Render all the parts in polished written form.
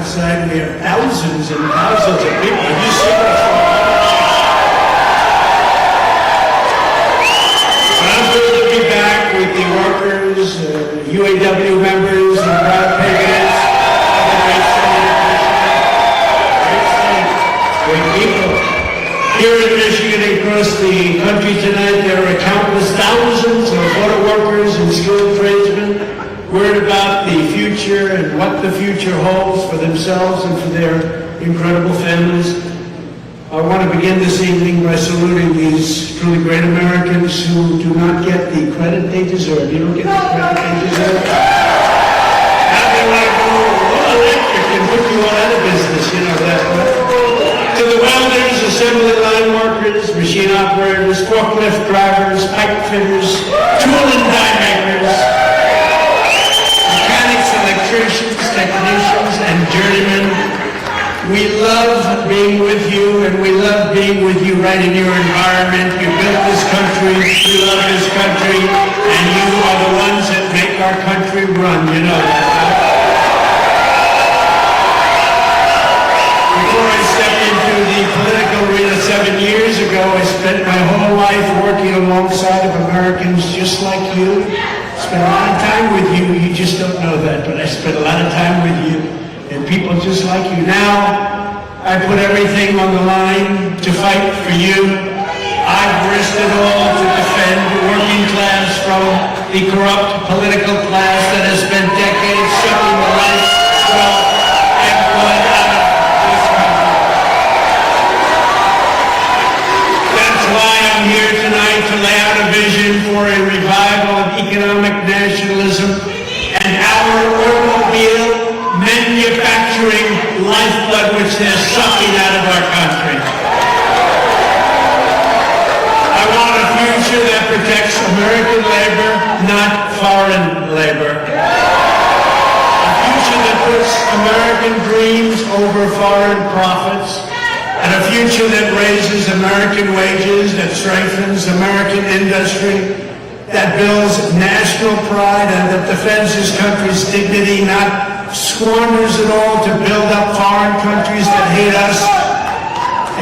outside. We have thousands and thousands of people. Have you seen what's going on? I'm thrilled to be back with the workers, UAW members, and proud patriots. Great people. Here in Michigan and across the country tonight, there are countless thousands of auto workers and skilled tradesmen worried about the future and what the future holds for themselves and for their incredible families. I want to begin this evening by saluting these truly great Americans who do not get the credit they deserve. You don't get the credit they deserve. Now they want to go all electric and put you all out of business, you know that, right? To the welders, assembly line workers, machine operators, forklift drivers, pipe fitters, tool and die makers, mechanics, electricians, technicians, and journeymen. We love being with you, and we love being with you right in your environment. You built this country, we love this country, and you are the ones that make our country run. You know that, right? Before I stepped into the political arena 7 years ago, I spent my whole life working alongside of Americans just like you. Spent a lot of time with you. You just don't know that, but I spent a lot of time with you and people just like you. Now, I put everything on the line to fight for you. I've risked it all to defend the working class from the corrupt political class that has spent decades sucking the life, wealth, and blood out of this country. That's why I'm here tonight to lay out a vision for a revival of economic nationalism and our automobile manufacturing lifeblood which they're sucking out of our country. I want a future that protects American labor, not foreign labor. A future that puts American dreams over foreign profits. And a future that raises American wages, that strengthens American industry, that builds national pride and that defends this country's dignity, not squanders it all to build up foreign countries that hate us.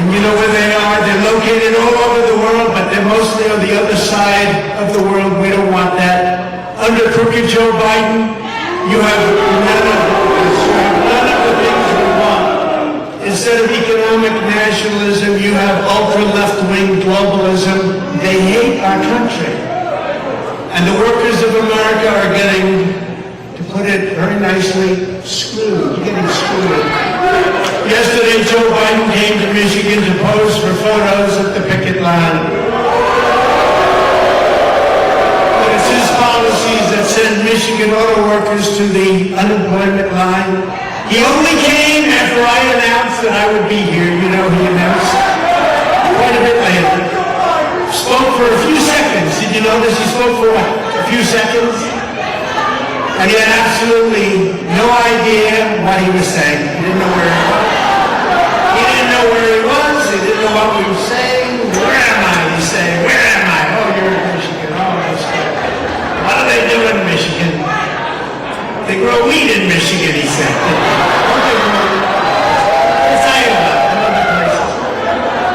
And you know where they are? They're located all over the world, but they're mostly on the other side of the world. We don't want that. Under crooked Joe Biden, you have none of the things we want. Instead of economic nationalism, you have ultra-left-wing globalism. They hate our country. And the workers of America are getting, to put it very nicely, screwed. You're getting screwed. Yesterday, Joe Biden came to Michigan to pose for photos at the picket line. But it's his policies that send Michigan auto workers to the unemployment line. He only came after I announced that I would be here. You know, he announced quite a bit later. Spoke for a few seconds. Did you notice he spoke for what? A few seconds? And he had absolutely no idea what he was saying. He didn't know where he was. He didn't know where he was. He didn't know what we were saying. Where am I? He's saying, where am I? Oh, you're in Michigan. Oh, that's good. What do they do in Michigan? They grow weed in Michigan, he said. It's Iowa and other places.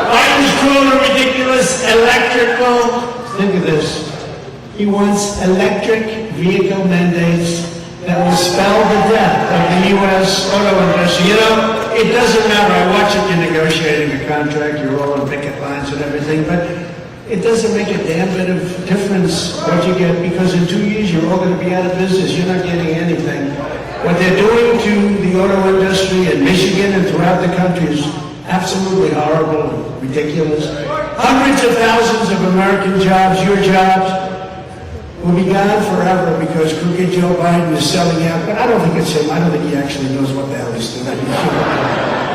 Biden's cruel and ridiculous electrical. Think of this. He wants electric vehicle mandates that will spell the death of the U.S. auto industry. You know, it doesn't matter. I watch it, you're negotiating a contract, you're all on picket lines and everything, but it doesn't make a damn bit of difference what you get, because in 2 years you're all going to be out of business. You're not getting anything. What they're doing to the auto industry in Michigan and throughout the country is absolutely horrible and ridiculous. Hundreds of thousands of American jobs, your jobs, will be gone forever because crooked Joe Biden is selling out. But I don't think it's him. I don't think he actually knows what the hell he's doing.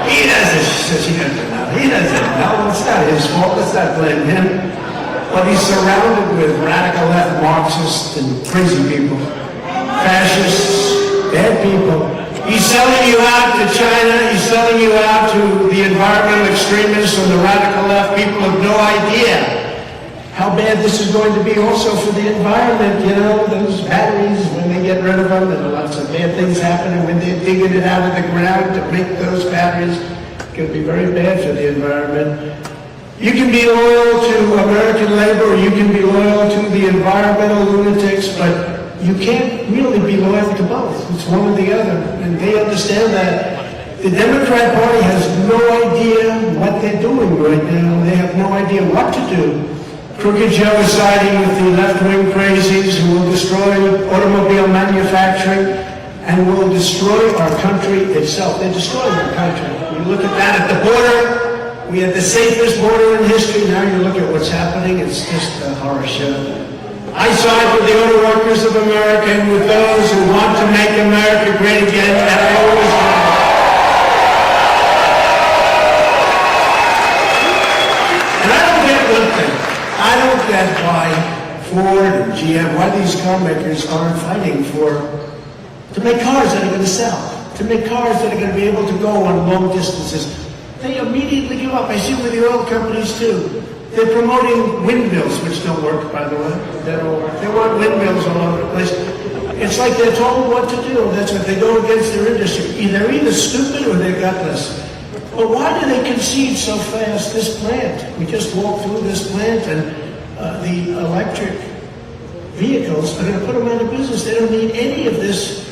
He doesn't. She says he doesn't know. He doesn't know. It's not his fault. Let's not blame him. But he's surrounded with radical left Marxists and crazy people, fascists, bad people. He's selling you out to China. He's selling you out to the environmental extremists and the radical left. People have no idea how bad this is going to be also for the environment. You know, those batteries, when they get rid of them, and lots of bad things happen, and when they're digging it out of the ground to make those batteries, it's going to be very bad for the environment. You can be loyal to American labor, or you can be loyal to the environmental lunatics, but you can't really be loyal to both. It's one or the other, and they understand that. The Democrat Party has no idea what they're doing right now. They have no idea what to do. Crooked Joe is siding with the left-wing crazies who will destroy automobile manufacturing and will destroy our country itself. They're destroying our country. You look at that at the border. We had the safest border in history. Now you look at what's happening. It's just a horror show. I side with the auto workers of America and with those who want to make America great again, and I always will. And I don't get one thing. I don't get why Ford and GM, why these car makers aren't fighting to make cars that are going to sell, to make cars that are going to be able to go on long distances. They immediately give up. I see with the oil companies too. They're promoting windmills, which don't work, by the way. They don't work. They want windmills all over the place. It's like they're told what to do. That's what they go against their industry. They're either stupid or they're gutless. But why do they concede so fast this plant? We just walked through this plant, and the electric vehicles are going to put them out of business. They don't need any of this.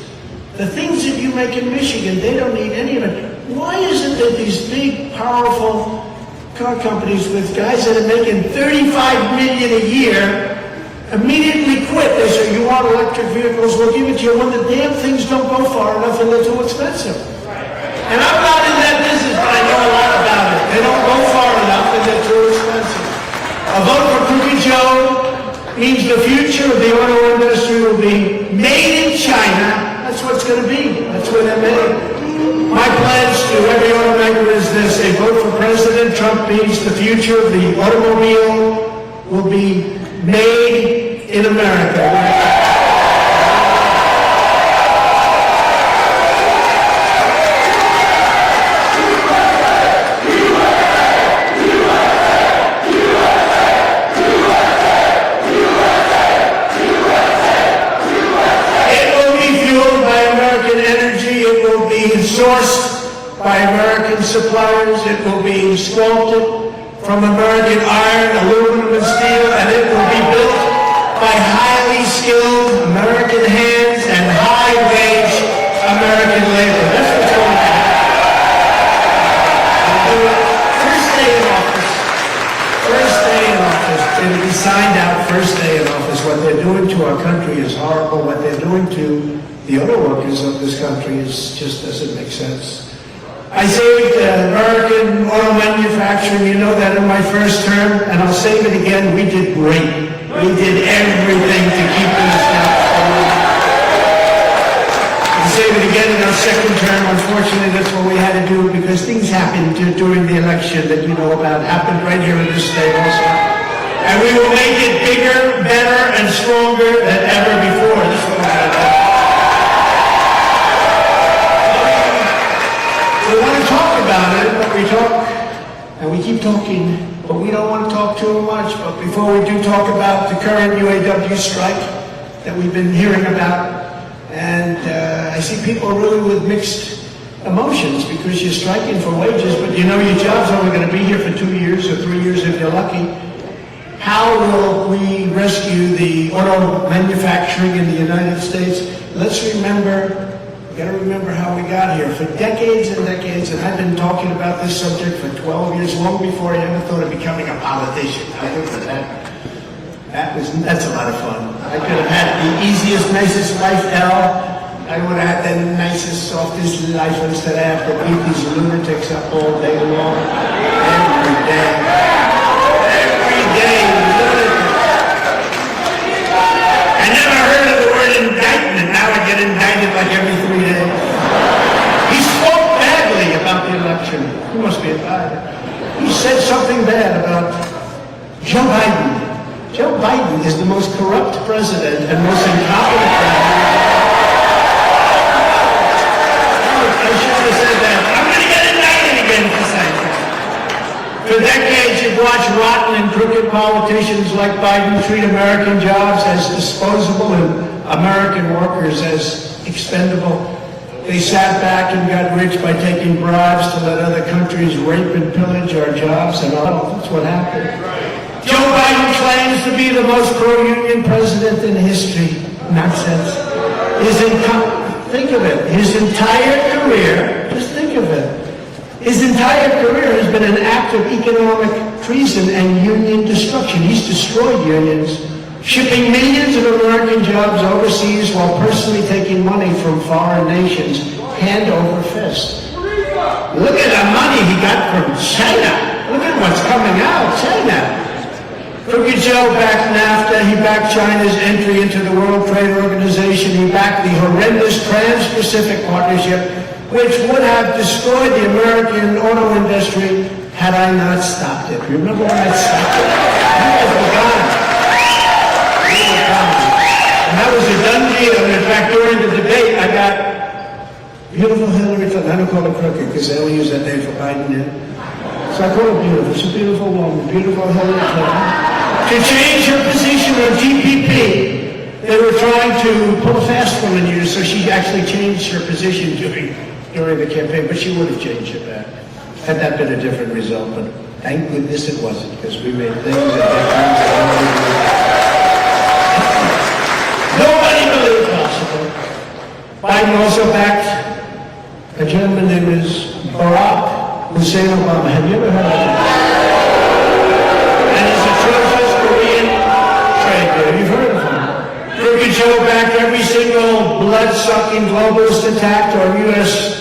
The things that you make in Michigan, they don't need any of it. Why is it that these big, powerful car companies with guys that are making $35 million a year immediately quit? They say, you want electric vehicles, we'll give it to you when the damn things don't go far enough and they're too expensive. And I'm not in that business, but I know a lot about it. They don't go far enough and they're too expensive. A vote for Crooked Joe means the future of the auto industry will be made in China. That's what it's going to be. That's where they're made. My pledge to every automaker is this: a vote for President Trump means the future of the automobile will be made in America. Sourced by American suppliers, it will be sculpted from American iron, aluminum, and steel, and it will be built by highly skilled American hands and high-wage American labor. That's what's going to happen. First day in office. First day in office. It'll be signed out first day in office. What they're doing to our country is horrible. What they're doing to the auto workers of this country just doesn't make sense. I saved American auto manufacturing, you know that, in my first term, and I'll save it again. We did great. We did everything to keep things down. I'll save it again in our second term. Unfortunately, that's what we had to do because things happened during the election that you know about, happened right here in this state also. And we will make it bigger, better, and stronger than ever before. This is what we're going to do. We want to talk about it, but we talk, and we keep talking, but we don't want to talk too much. But before we do talk about the current UAW strike that we've been hearing about, and I see people really with mixed emotions because you're striking for wages, but you know your job's only going to be here for 2 years or 3 years if you're lucky. How will we rescue the auto manufacturing in the United States? Let's remember. We've got to remember how we got here. For decades and decades, and I've been talking about this subject for 12 years, long before I ever thought of becoming a politician. I think that's a lot of fun. I could have had the easiest, nicest life ever. I would have had the nicest, softest life instead I have to beat these lunatics up all day long. Every day. Every day, lunatics. I never heard of the word indictment. Now I get indicted like every 3 days. He spoke badly about the election. He must be a guy. He said something bad about Joe Biden. Joe Biden is the most corrupt president and most incompetent president. I shouldn't have said that. I'm going to get indicted again for saying that. For decades, you've watched rotten and crooked politicians like Biden treat American jobs as disposable and American workers as expendable. They sat back and got rich by taking bribes to let other countries rape and pillage our jobs, and all. That's what happened. Joe Biden claims to be the most pro-union president in history. Nonsense. Think of it. His entire career, just think of it. His entire career has been an act of economic treason and union destruction. He's destroyed unions, shipping millions of American jobs overseas while personally taking money from foreign nations, hand over fist. Look at the money he got from China. Look at what's coming out, China. Crooked Joe backed NAFTA, he backed China's entry into the World Trade Organization, he backed the horrendous Trans-Pacific Partnership, which would have destroyed the American auto industry had I not stopped it. Remember when I stopped it? You guys were gone. You were gone. And that was a done deal. And in fact, during the debate, I got beautiful Hillary Clinton. I don't call her crooked because they only use that name for Biden now. So I call her beautiful. She's a beautiful woman. Beautiful Hillary Clinton. To change her position on GPP, they were trying to pull a fast one on you, so she actually changed her position during the campaign, but she would have changed it back had that been a different result. But thank goodness it wasn't, because we made things at that time. Nobody believed possible. Biden also backed a gentleman named Barack Hussein Obama. Have you ever heard of him? And he's a atrocious Korean trade deal. You've heard of him. Crooked Joe backed every single blood-sucking globalist attack to our U.S.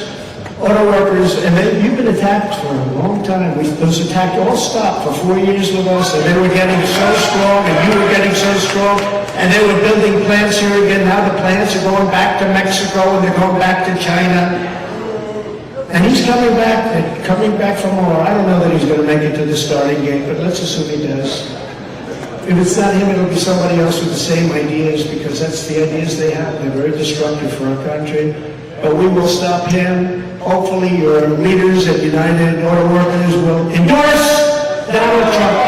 auto workers, and you've been attacked for a long time. Those attacks all stopped for 4 years with us, and they were getting so strong, and you were getting so strong, and they were building plants here again. Now the plants are going back to Mexico, and they're going back to China. And he's coming back for more. I don't know that he's going to make it to the starting gate, but let's assume he does. If it's not him, it'll be somebody else with the same ideas, because that's the ideas they have. They're very destructive for our country. But we will stop him. Hopefully your leaders at United Auto Workers will endorse Donald Trump.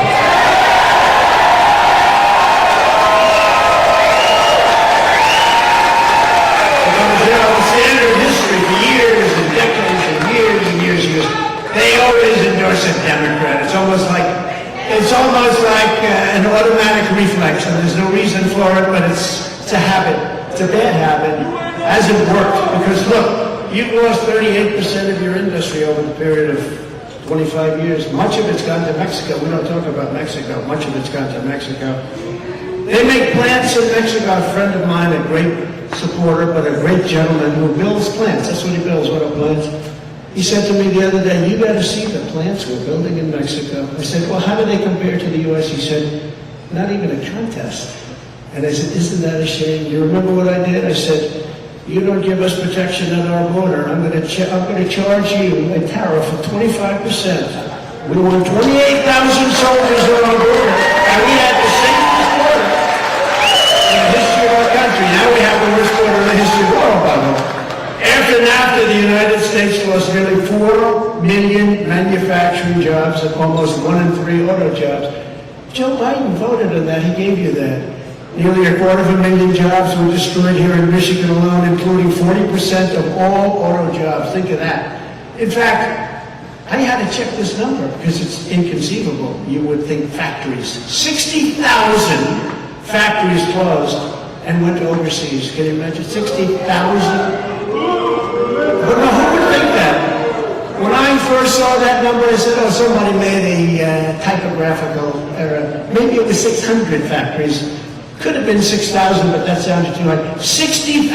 Standard history for years and decades and years and years and years. They always endorse a Democrat. It's almost like an automatic reflex, and there's no reason for it, but it's a habit. It's a bad habit. It hasn't worked, because look, you've lost 38% of your industry over the period of 25 years. Much of it's gone to Mexico. We don't talk about Mexico. Much of it's gone to Mexico. They make plants in Mexico. A friend of mine, a great supporter, but a great gentleman who builds plants. That's what he builds, auto plants. He said to me the other day, you got to see the plants we're building in Mexico. I said, well, how do they compare to the U.S.? He said, not even a contest. And I said, isn't that a shame? You remember what I did? I said, you don't give us protection at our border. I'm going to charge you a tariff of 25%. We want 28,000 soldiers on our border, and we had the safest border in the history of our country. Now we have the worst border in the history of the world, by the way. After NAFTA, the United States lost nearly 4 million manufacturing jobs and almost 1 in 3 auto jobs. Joe Biden voted on that. He gave you that. Nearly 250,000 jobs were destroyed here in Michigan alone, including 40% of all auto jobs. Think of that. In fact, I had to check this number because it's inconceivable. You would think factories. 60,000 factories closed and went overseas. Can you imagine? 60,000? But no, who would think that? When I first saw that number, I said, oh, somebody made a typographical error. Maybe it was 600 factories. Could have been 6,000, but that sounded too high. 60,000!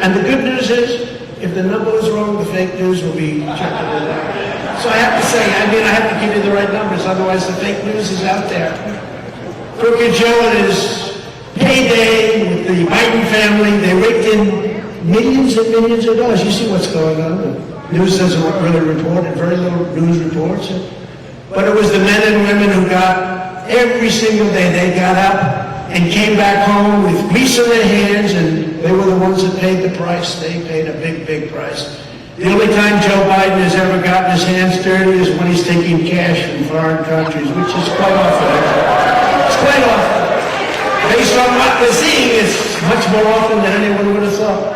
And the good news is, if the number is wrong, the fake news will be checked with that. So I have to say, I have to give you the right numbers, otherwise the fake news is out there. Crooked Joe and his payday with the Biden family, they raked in millions and millions of dollars. You see what's going on. The news doesn't really report it, very little news reports it. But it was the men and women who got, every single day, they got up and came back home with peace in their hands, and they were the ones that paid the price. They paid a big, big price. The only time Joe Biden has ever gotten his hands dirty is when he's taking cash from foreign countries, which is quite often. It's quite often. Based on what we're seeing, it's much more often than anyone would have thought.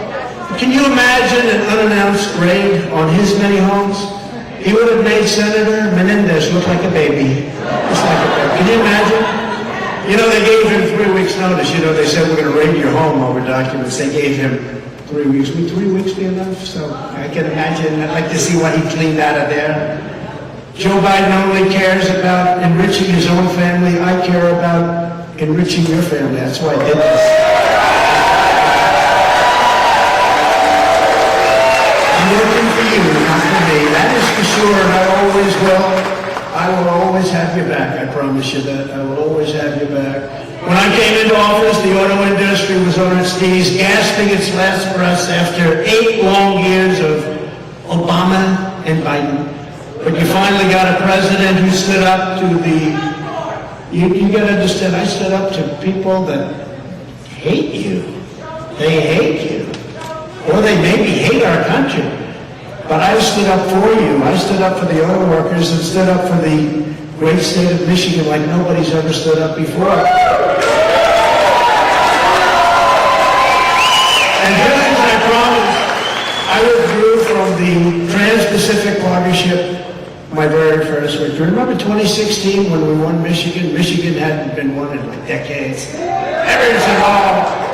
Can you imagine an unannounced raid on his many homes? He would have made Senator Menendez look like a baby. Just like a baby. Can you imagine? You know, they gave him 3 weeks' notice. You know, they said, we're going to raid your home over documents. They gave him 3 weeks. Would 3 weeks be enough? So I can imagine. I'd like to see what he cleaned out of there. Joe Biden only cares about enriching his own family. I care about enriching your family. That's why I did this. I'm working for you, not for me. That is for sure, and I always will. I will always have your back. I promise you that. I will always have your back. When I came into office, the auto industry was on its knees, gasping its last breaths after 8 long years of Obama and Biden. But you finally got a president who stood up to the... You got to understand, I stood up to people that hate you. They hate you. Or they maybe hate our country. But I stood up for you. I stood up for the auto workers and stood up for the great state of Michigan like nobody's ever stood up before. And just as I promised, I withdrew from the Trans-Pacific Partnership, my very first victory. Remember 2016 when we won Michigan? Michigan hadn't been won in like decades. Everyone's involved.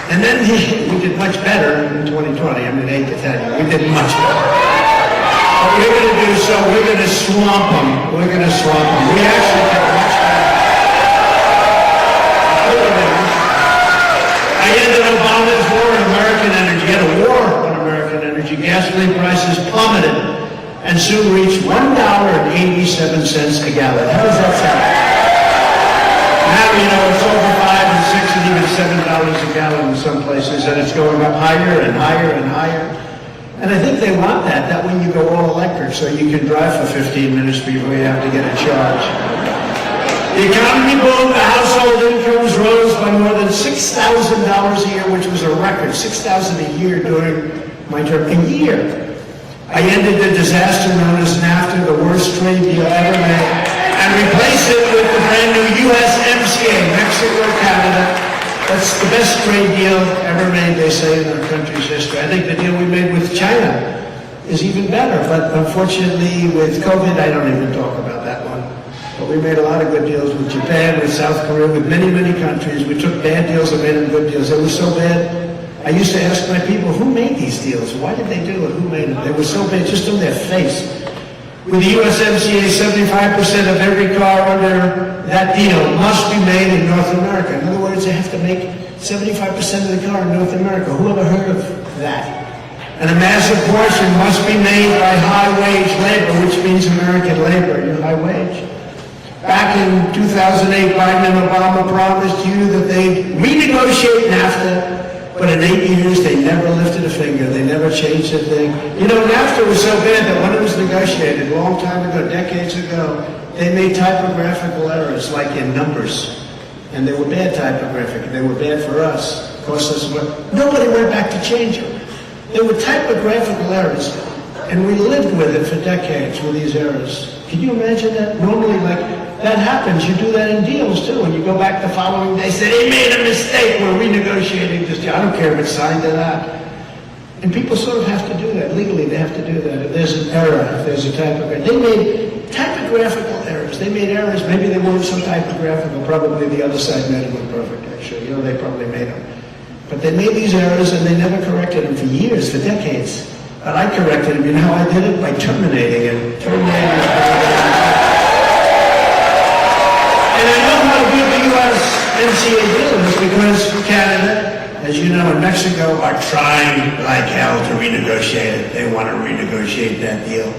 And then we did much better in 2020. I mean, I hate to tell you, we did much better. What we're going to do, so we're going to swamp them. We're going to swamp them. We actually did much better. I ended Obama's war on American energy. He had a war on American energy. Gasoline prices plummeted and soon reached $1.87 a gallon. How does that sound? Now, you know, it's over $5 and $6 and even $7 a gallon in some places, and it's going up higher and higher and higher. And I think they want that. That way you go all electric, so you can drive for 15 minutes before you have to get a charge. The economy boomed. The household incomes rose by more than $6,000 a year, which was a record. $6,000 a year during my term. A year. I ended the disaster known as NAFTA, the worst trade deal ever made, and replaced it with the brand new USMCA, Mexico, Canada. That's the best trade deal ever made, they say, in our country's history. I think the deal we made with China is even better, but unfortunately with COVID, I don't even talk about that one. But we made a lot of good deals with Japan, with South Korea, with many, many countries. We took bad deals and made them good deals. They were so bad. I used to ask my people, who made these deals? Why did they do it? Who made them? They were so bad, just on their face. With the USMCA, 75% of every car under that deal must be made in North America. In other words, they have to make 75% of the car in North America. Who ever heard of that? And a massive portion must be made by high-wage labor, which means American labor, high wage. Back in 2008, Biden and Obama promised you that they'd renegotiate NAFTA. But in 8 years, they never lifted a finger. They never changed a thing. You know, NAFTA was so bad that when it was negotiated a long time ago, decades ago, they made typographical errors, like in numbers. And they were bad typographic. They were bad for us. Cost us what? Nobody went back to change them. They were typographical errors. And we lived with it for decades, with these errors. Can you imagine that? Normally, like, that happens. You do that in deals, too. And you go back the following day, say, they made a mistake. We're renegotiating this deal. I don't care if it's signed or not. And people sort of have to do that. Legally, they have to do that. If there's an error, if there's a typography. They made typographical errors. They made errors. Maybe they weren't so typographical. Probably the other side made them look perfect, actually. You know, they probably made them. But they made these errors, and they never corrected them for years, for decades. But I corrected them. You know how I did it? By terminating it. And I know how good the USMCA deal is because Canada, as you know, and Mexico are trying like hell to renegotiate it. They want to renegotiate that deal.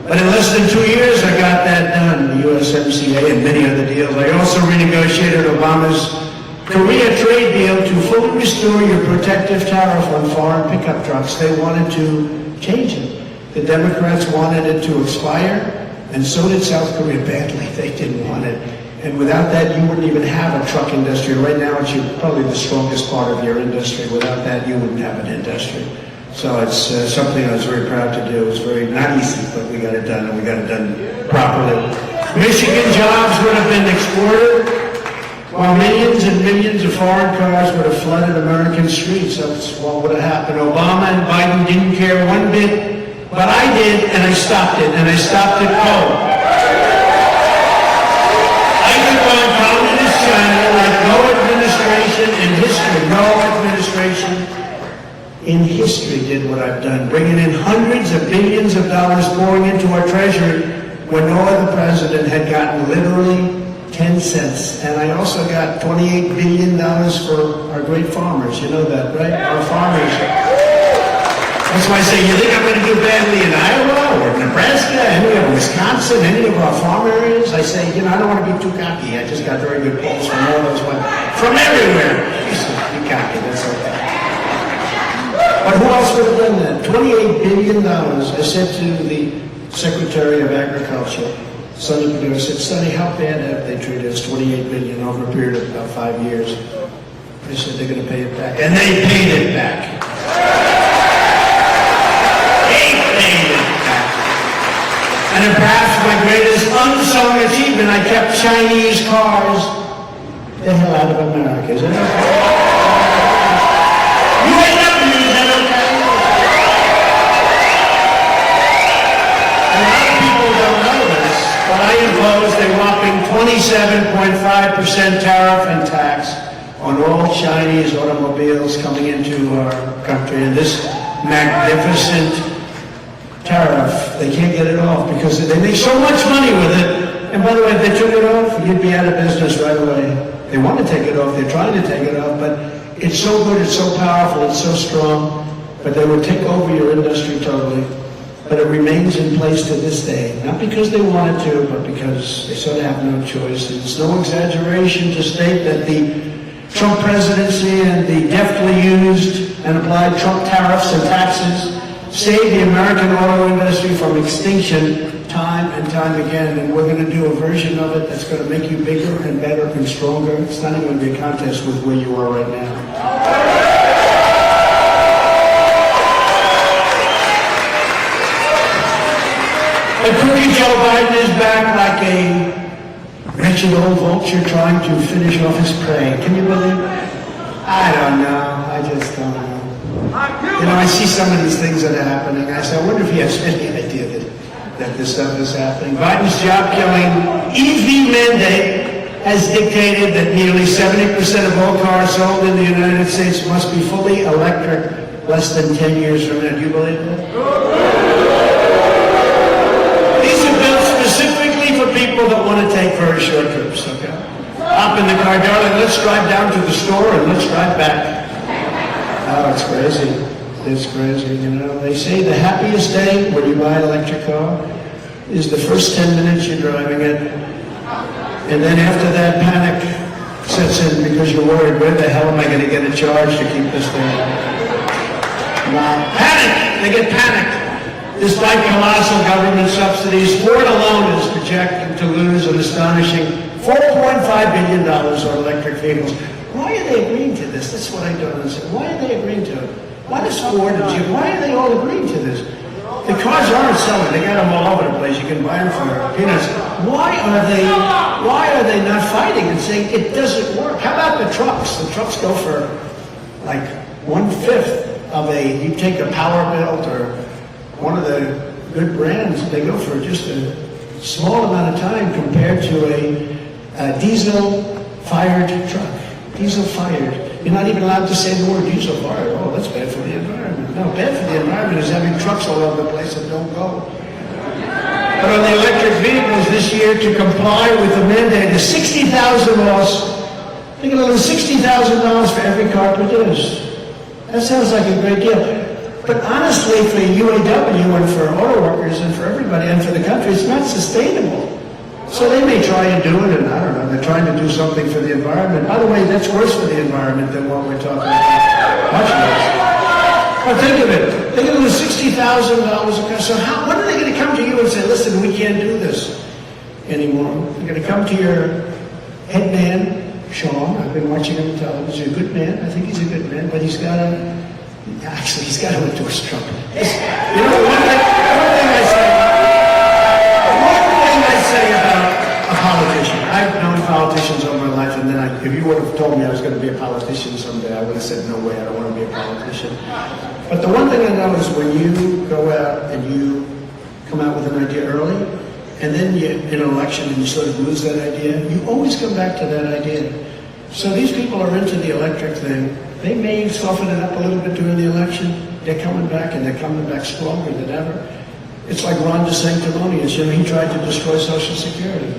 But in less than 2 years, I got that done, the USMCA and many other deals. I also renegotiated Obama's Korea trade deal to fully restore your protective tariff on foreign pickup trucks. They wanted to change it. The Democrats wanted it to expire, and so did South Korea badly. They didn't want it. And without that, you wouldn't even have a truck industry. Right now, it's probably the strongest part of your industry. Without that, you wouldn't have an industry. So it's something I was very proud to do. It was very not easy, but we got it done, and we got it done properly. Michigan jobs would have been exported, while millions and millions of foreign cars would have flooded American streets. That's what would have happened. Obama and Biden didn't care one bit, but I did, and I stopped it, and I stopped it cold. I took on communist China like no administration in history, in history did what I've done, bringing in hundreds of billions of dollars pouring into our treasury when no other president had gotten literally 10 cents. And I also got $28 billion for our great farmers. You know that, right? Our farmers. That's why I say, you think I'm going to do badly in Iowa or Nebraska, any of Wisconsin, any of our farm areas? I say, I don't want to be too cocky. I just got very good polls from all those ones. From everywhere. Be cocky, that's okay. But who else would have done that? $28 billion. I said to the Secretary of Agriculture, Sonny Perdue, I said, Sonny, how bad have they treated us? $28 billion over a period of about 5 years. They said they're going to pay it back. And they paid it back. They paid it back. And perhaps my greatest unsung achievement, I kept Chinese cars the hell out of America. Isn't it? But I imposed a whopping 27.5% tariff and tax on all Chinese automobiles coming into our country. And this magnificent tariff, they can't get it off because they make so much money with it. And by the way, if they took it off, you'd be out of business right away. They want to take it off, they're trying to take it off, but it's so good, it's so powerful, it's so strong, but they would take over your industry totally. But it remains in place to this day, not because they wanted to, but because they sort of have no choice. It's no exaggeration to state that the Trump presidency and the deftly used and applied Trump tariffs and taxes saved the American auto industry from extinction time and time again. And we're going to do a version of it that's going to make you bigger and better and stronger. It's not even going to be a contest with where you are right now. And crooked Joe Biden is back like a wretched old vulture trying to finish off his prey. Can you believe it? I don't know. I just don't know. I see some of these things that are happening. I say, I wonder if he has any idea that this stuff is happening. Biden's job-killing EV mandate has dictated that nearly 70% of all cars sold in the United States must be fully electric less than 10 years from now. Do you believe that? For people that want to take very short trips, okay? Hop in the car, darling, let's drive down to the store and let's drive back. Oh, it's crazy. It's crazy, They say the happiest day when you buy an electric car is the first 10 minutes you're driving it. And then after that, panic sets in because you're worried, where the hell am I going to get a charge to keep this thing on? Panic! They get panicked. Despite colossal government subsidies, Ford alone is projected to lose an astonishing $4.5 billion on electric vehicles. Why are they agreeing to this? That's what I don't understand. Why are they agreeing to it? Why does Ford and GM, why are they all agreeing to this? The cars aren't selling. They got them all over the place. You can buy them for peanuts. Why are they not fighting and saying it doesn't work? How about the trucks? The trucks go for like 1/5 of you take a Power Built or one of the good brands, they go for just a small amount of time compared to a diesel-fired truck. Diesel-fired. You're not even allowed to say the word diesel-fired. Oh, that's bad for the environment. No, bad for the environment is having trucks all over the place that don't go. But on the electric vehicles this year, to comply with the mandate, the $60,000 loss, think of it, $60,000 for every car produced. That sounds like a great deal. But honestly, for UAW and for auto workers and for everybody and for the country, it's not sustainable. So they may try and do it, and I don't know, they're trying to do something for the environment. By the way, that's worse for the environment than what we're talking about. Much worse. But think of it. They're going to lose $60,000 a car. So when are they going to come to you and say, listen, we can't do this anymore? They're going to come to your head man, Sean. I've been watching him on television. He's a good man. I think he's a good man. But he's got Actually, he's got to endorse Trump. You know, one thing I say about a politician, I've known politicians all my life, and then if you would have told me I was going to be a politician someday, I would have said, no way, I don't want to be a politician. But the one thing I know is when you go out and you come out with an idea early, and then you in an election and you sort of lose that idea, you always come back to that idea. So these people are into the electric thing. They may soften it up a little bit during the election. They're coming back, and they're coming back stronger than ever. It's like Ron Desantis. You know, he tried to destroy Social Security.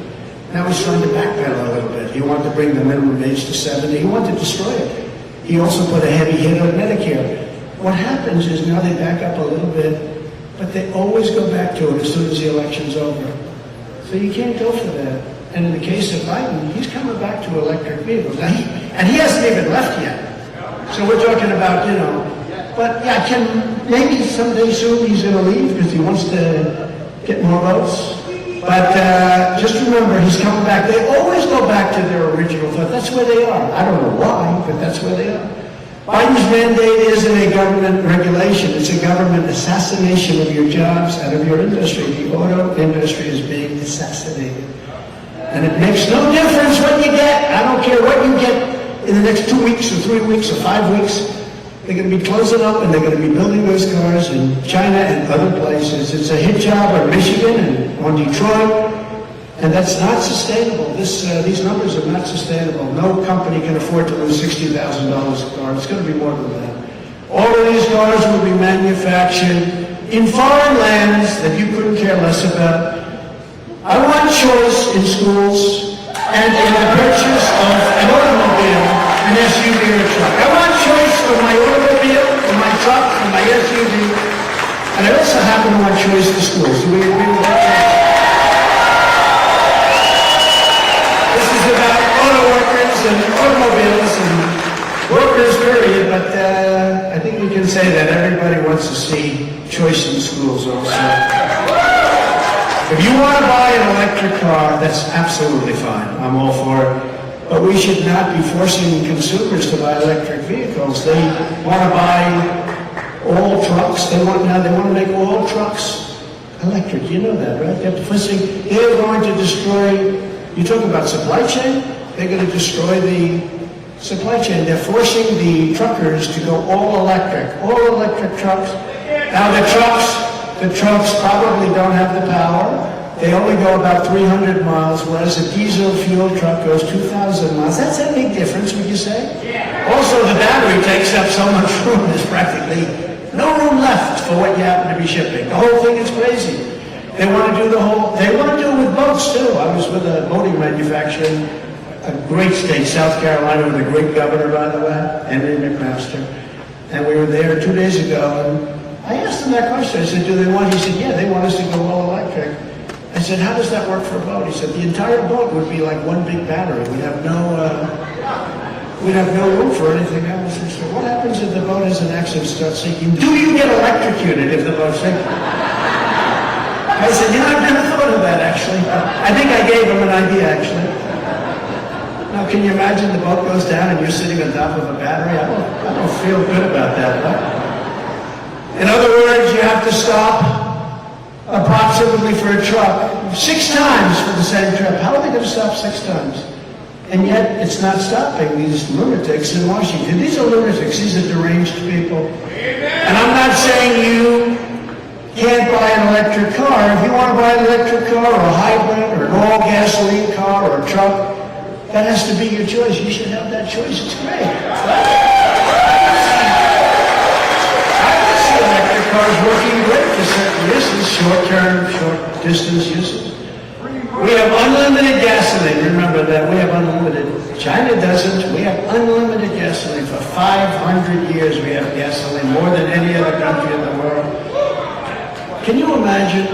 Now he's trying to backpedal a little bit. He wanted to bring the minimum age to 70. He wanted to destroy it. He also put a heavy hit on Medicare. What happens is now they back up a little bit, but they always go back to it as soon as the election's over. So you can't go for that. And in the case of Biden, he's coming back to electric vehicles. Now he hasn't even left yet. So we're talking about, you know, but yeah, maybe someday soon he's going to leave because he wants to get more votes. But just remember, he's coming back. They always go back to their original thought. That's where they are. I don't know why, but that's where they are. Biden's mandate isn't a government regulation. It's a government assassination of your jobs and of your industry. The auto industry is being assassinated. And it makes no difference what you get. I don't care what you get in the next 2 weeks or 3 weeks or 5 weeks. They're going to be closing up and they're going to be building those cars in China and other places. It's a hit job on Michigan and on Detroit. And that's not sustainable. These numbers are not sustainable. No company can afford to lose $60,000 a car. It's going to be more than that. All of these cars will be manufactured in foreign lands that you couldn't care less about. I want choice in schools and in the purchase of an automobile, an SUV or a truck. I want choice for my automobile, for my truck, for my SUV. And I also happen to want choice for schools. Do we agree with that? This is about auto workers and automobiles and workers, period. But I think we can say that everybody wants to see choice in schools also. If you want to buy an electric car, that's absolutely fine. I'm all for it. But we should not be forcing consumers to buy electric vehicles. They want to buy all trucks. They want to make all trucks electric. You know that, right? They're going to destroy. You talk about supply chain. They're going to destroy the supply chain. They're forcing the truckers to go all electric trucks. Now the trucks probably don't have the power. They only go about 300 miles, whereas a diesel fuel truck goes 2,000 miles. That's a big difference, would you say? Yeah. Also, the battery takes up so much room, there's practically no room left for what you happen to be shipping. The whole thing is crazy. They want to do they want to do it with boats, too. I was with a boating manufacturer in a great state, South Carolina, with a great governor, by the way, Henry McMaster. And we were there 2 days ago, and I asked him that question. I said, do they want? He said, yeah, they want us to go all electric. I said, how does that work for a boat? He said, the entire boat would be like one big battery. We'd have no room for anything else. I said, what happens if the boat has an accident and starts sinking? Do you get electrocuted if the boat's sinking? I said, I've never thought of that, actually. I think I gave him an idea, actually. Now, can you imagine the boat goes down and you're sitting on top of a battery? I don't feel good about that, right? In other words, you have to stop approximately for a truck 6 times for the same trip. How are they going to stop 6 times? And yet, it's not stopping these lunatics in Washington. These are lunatics. These are deranged people. And I'm not saying you can't buy an electric car. If you want to buy an electric car or a hybrid or an all-gasoline car or a truck, that has to be your choice. You should have that choice. It's great. Electric cars working great for certain uses, short-term, short-distance uses. We have unlimited gasoline. Remember that. We have unlimited. China doesn't. We have unlimited gasoline. For 500 years we have gasoline, more than any other country in the world. Can you imagine?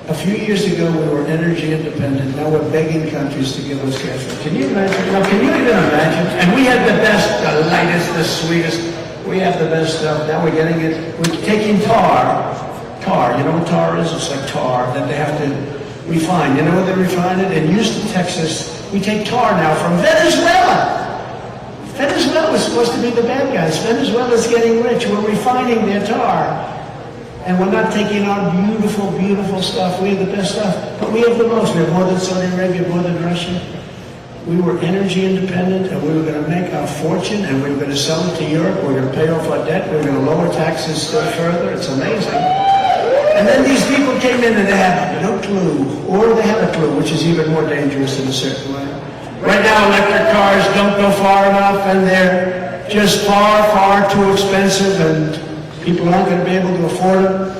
A few years ago we were energy independent. Now we're begging countries to give us gasoline. Can you imagine? Now, can you even imagine? And we had the best, the lightest, the sweetest. We have the best stuff. Now we're getting it. We're taking tar. You know what tar is? It's like tar that they have to refine. You know what they refine it? In Houston, Texas, we take tar now from Venezuela. Venezuela's supposed to be the bad guys. Venezuela's getting rich. We're refining their tar. And we're not taking our beautiful, beautiful stuff. We have the best stuff, but we have the most. We have more than Saudi Arabia, more than Russia. We were energy independent, and we were going to make our fortune, and we were going to sell it to Europe. We were going to pay off our debt. We were going to lower taxes still further. It's amazing. And then these people came in and they had no clue, or they had a clue, which is even more dangerous in a certain way. Right now, electric cars don't go far enough, and they're just far, far too expensive, and people aren't going to be able to afford them.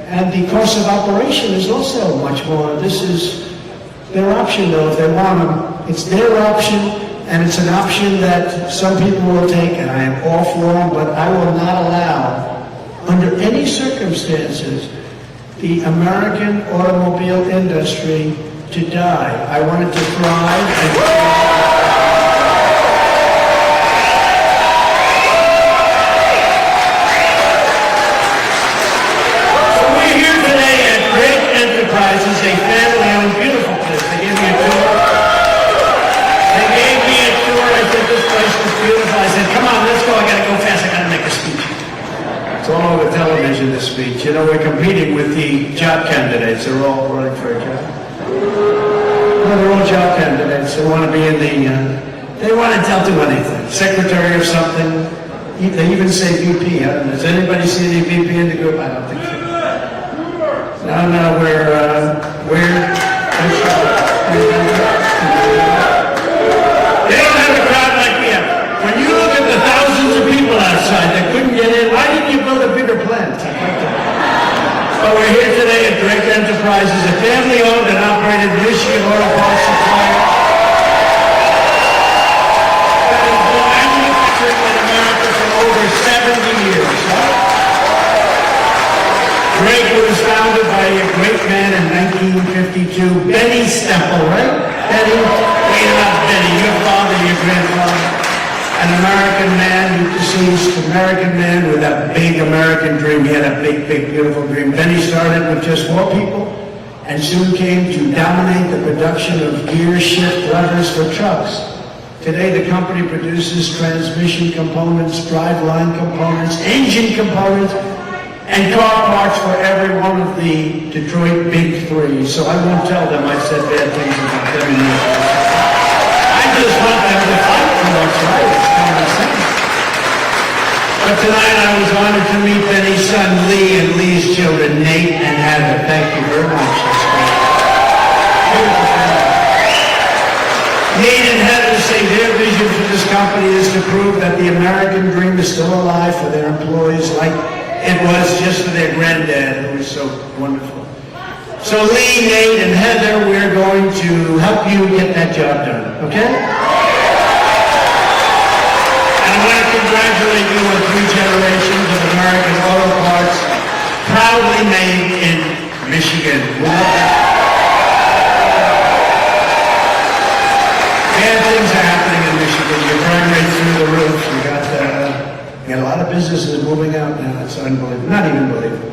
And the cost of operation is also much more. This is their option, though, if they want them. It's their option, and it's an option that some people will take, and I am all for them, but I will not allow, under any circumstances, the American automobile industry to die. I want it to thrive and Enterprises, a family-owned, beautiful place. They gave me a tour. I said, this place was beautiful. I said, come on, let's go. I got to go fast. I got to make a speech. It's all over television, this speech. You know, we're competing with the job candidates. They're all running for a job. No, they're all job candidates. They want to be in the, they want to do anything. Secretary of something. They even say VP. Does anybody see any VP in the group? I don't think so. No, we're they don't have a crowd like we have. When you look at the thousands of people outside that couldn't get in, why didn't you build a bigger plant? But we're here today at Drake Enterprises, a family-owned and operated Michigan auto parts supplier that has been manufacturing in America for over 70 years. Drake was founded by a great man in 1952, Benny Stemple, right? Benny? Wait, not Benny, your father, your grandfather. An American man, you deceased, American man with a big American dream. He had a big, big, beautiful dream. Benny started with just 4 people and soon came to dominate the production of gear shift levers for trucks. Today, the company produces transmission components, driveline components, engine components, and car parts for every one of the Detroit Big Three. So I won't tell them I said bad things about them. I just want them to fight for what's right. It's common sense. But tonight I was honored to meet Benny's son Lee and Lee's children Nate and Heather. Thank you very much. Nate and Heather say their vision for this company is to prove that the American dream is still alive for their employees, like it was just for their granddad, who was so wonderful. So Lee, Nate, and Heather, we're going to help you get that job done, okay? And I want to congratulate you on 3 generations of American auto parts, proudly made in Michigan. Bad things are happening in Michigan. Your crime rate through the roof. You got a lot of businesses moving out now. It's unbelievable. Not even believable.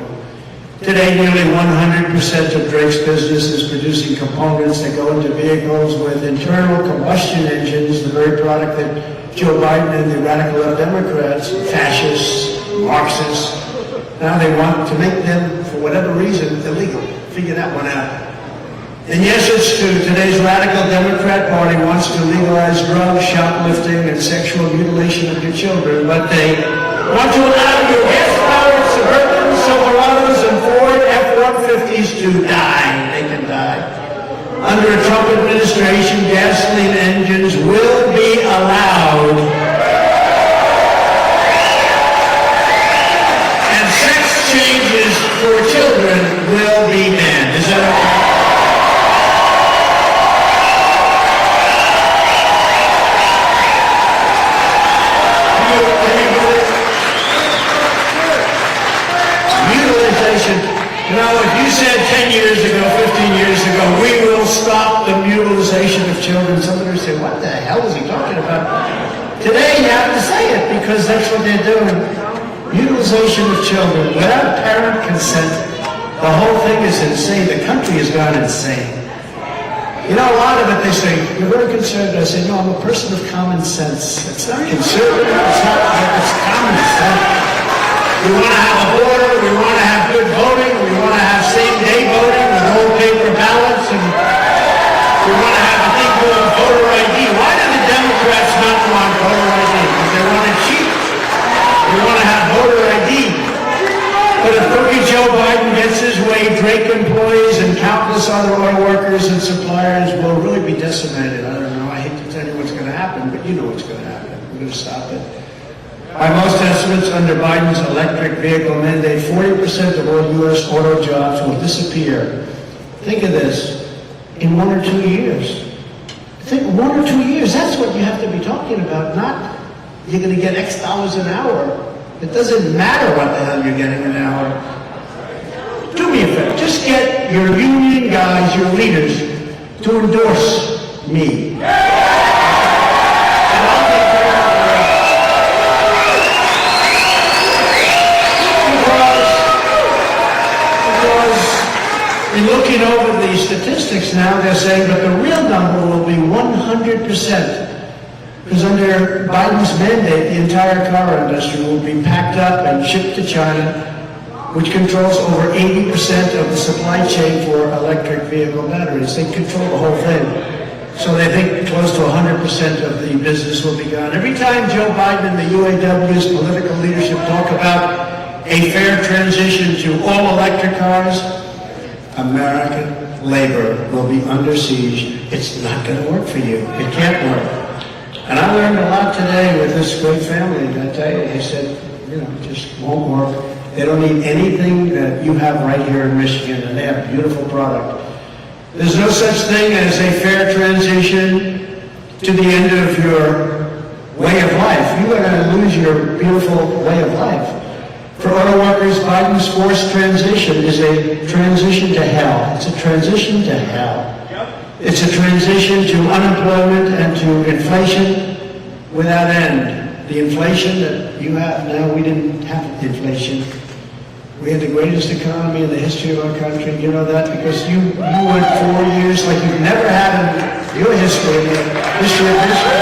Today, nearly 100% of Drake's business is producing components that go into vehicles with internal combustion engines, the very product that Joe Biden and the radical left Democrats, fascists, Marxists, now they want to make them, for whatever reason, illegal. Figure that one out. And yes, it's true. Today's radical Democrat Party wants to legalize drugs, shoplifting, and sexual mutilation of your children, but they want to allow your gas-powered Suburbans, Silverados, and Ford F-150s to die. They can die. Under a Trump administration, gasoline engines will be allowed. And sex changes for children will be banned. Is that okay? You know, if you said 10 years ago, 15 years ago, we will stop the mutilization of children, somebody would say, what the hell is he talking about? Today, you have to say it, because that's what they're doing. Mutilization of children without parent consent. The whole thing is insane. The country has gone insane. You know, a lot of it, they say, you're very conservative. I say, no, I'm a person of common sense. It's not conservative, it's common sense. We want to have a border, we want to have good voting, we want to have same-day voting with whole paper ballots, and we want to have a thing called voter ID. Why do the Democrats not want voter ID? Because they want it cheap. We want to have voter ID. But if crooked Joe Biden gets his way, Drake employees and countless other oil workers and suppliers will really be decimated. I don't know. I hate to tell you what's going to happen, but you know what's going to happen. We're going to stop it. By most estimates, under Biden's electric vehicle mandate, 40% of all U.S. auto jobs will disappear. Think of this. In 1 or 2 years. Think 1 or 2 years. That's what you have to be talking about. Not you're going to get X dollars an hour. It doesn't matter what the hell you're getting an hour. Do me a favor. Just get your union guys, your leaders, to endorse me. And I'll take care of the rest. Because in looking over the statistics now, they're saying that the real number will be 100%. Because under Biden's mandate, the entire car industry will be packed up and shipped to China, which controls over 80% of the supply chain for electric vehicle batteries. They control the whole thing. So they think close to 100% of the business will be gone. Every time Joe Biden and the UAW's political leadership talk about a fair transition to all electric cars, American labor will be under siege. It's not going to work for you. It can't work. And I learned a lot today with this great family. And I tell you, they said, it just won't work. They don't need anything that you have right here in Michigan, and they have a beautiful product. There's no such thing as a fair transition to the end of your way of life. You're going to lose your beautiful way of life. For auto workers, Biden's forced transition is a transition to hell. It's a transition to hell. It's a transition to unemployment and to inflation without end. The inflation that you have now, we didn't have inflation. We had the greatest economy in the history of our country. You know that because you went 4 years like you've never had in your history, in the history of history.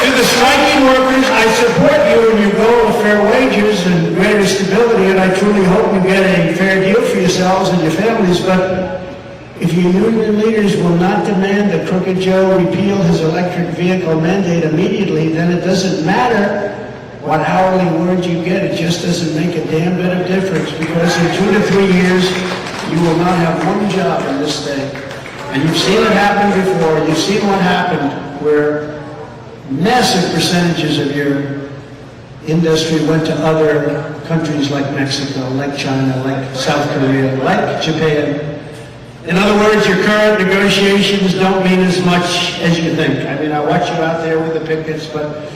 To the striking workers, I support you in your goal of fair wages and greater stability, and I truly hope you get a fair deal for yourselves and your families, but if your union leaders will not demand that Crooked Joe repeal his electric vehicle mandate immediately, then it doesn't matter what hourly wage you get. It just doesn't make a damn bit of difference because in 2 to 3 years, you will not have one job in this state. And you've seen it happen before. You've seen what happened where massive percentages of your industry went to other countries like Mexico, like China, like South Korea, like Japan. In other words, your current negotiations don't mean as much as you think. I mean, I watch you out there with the pickets, but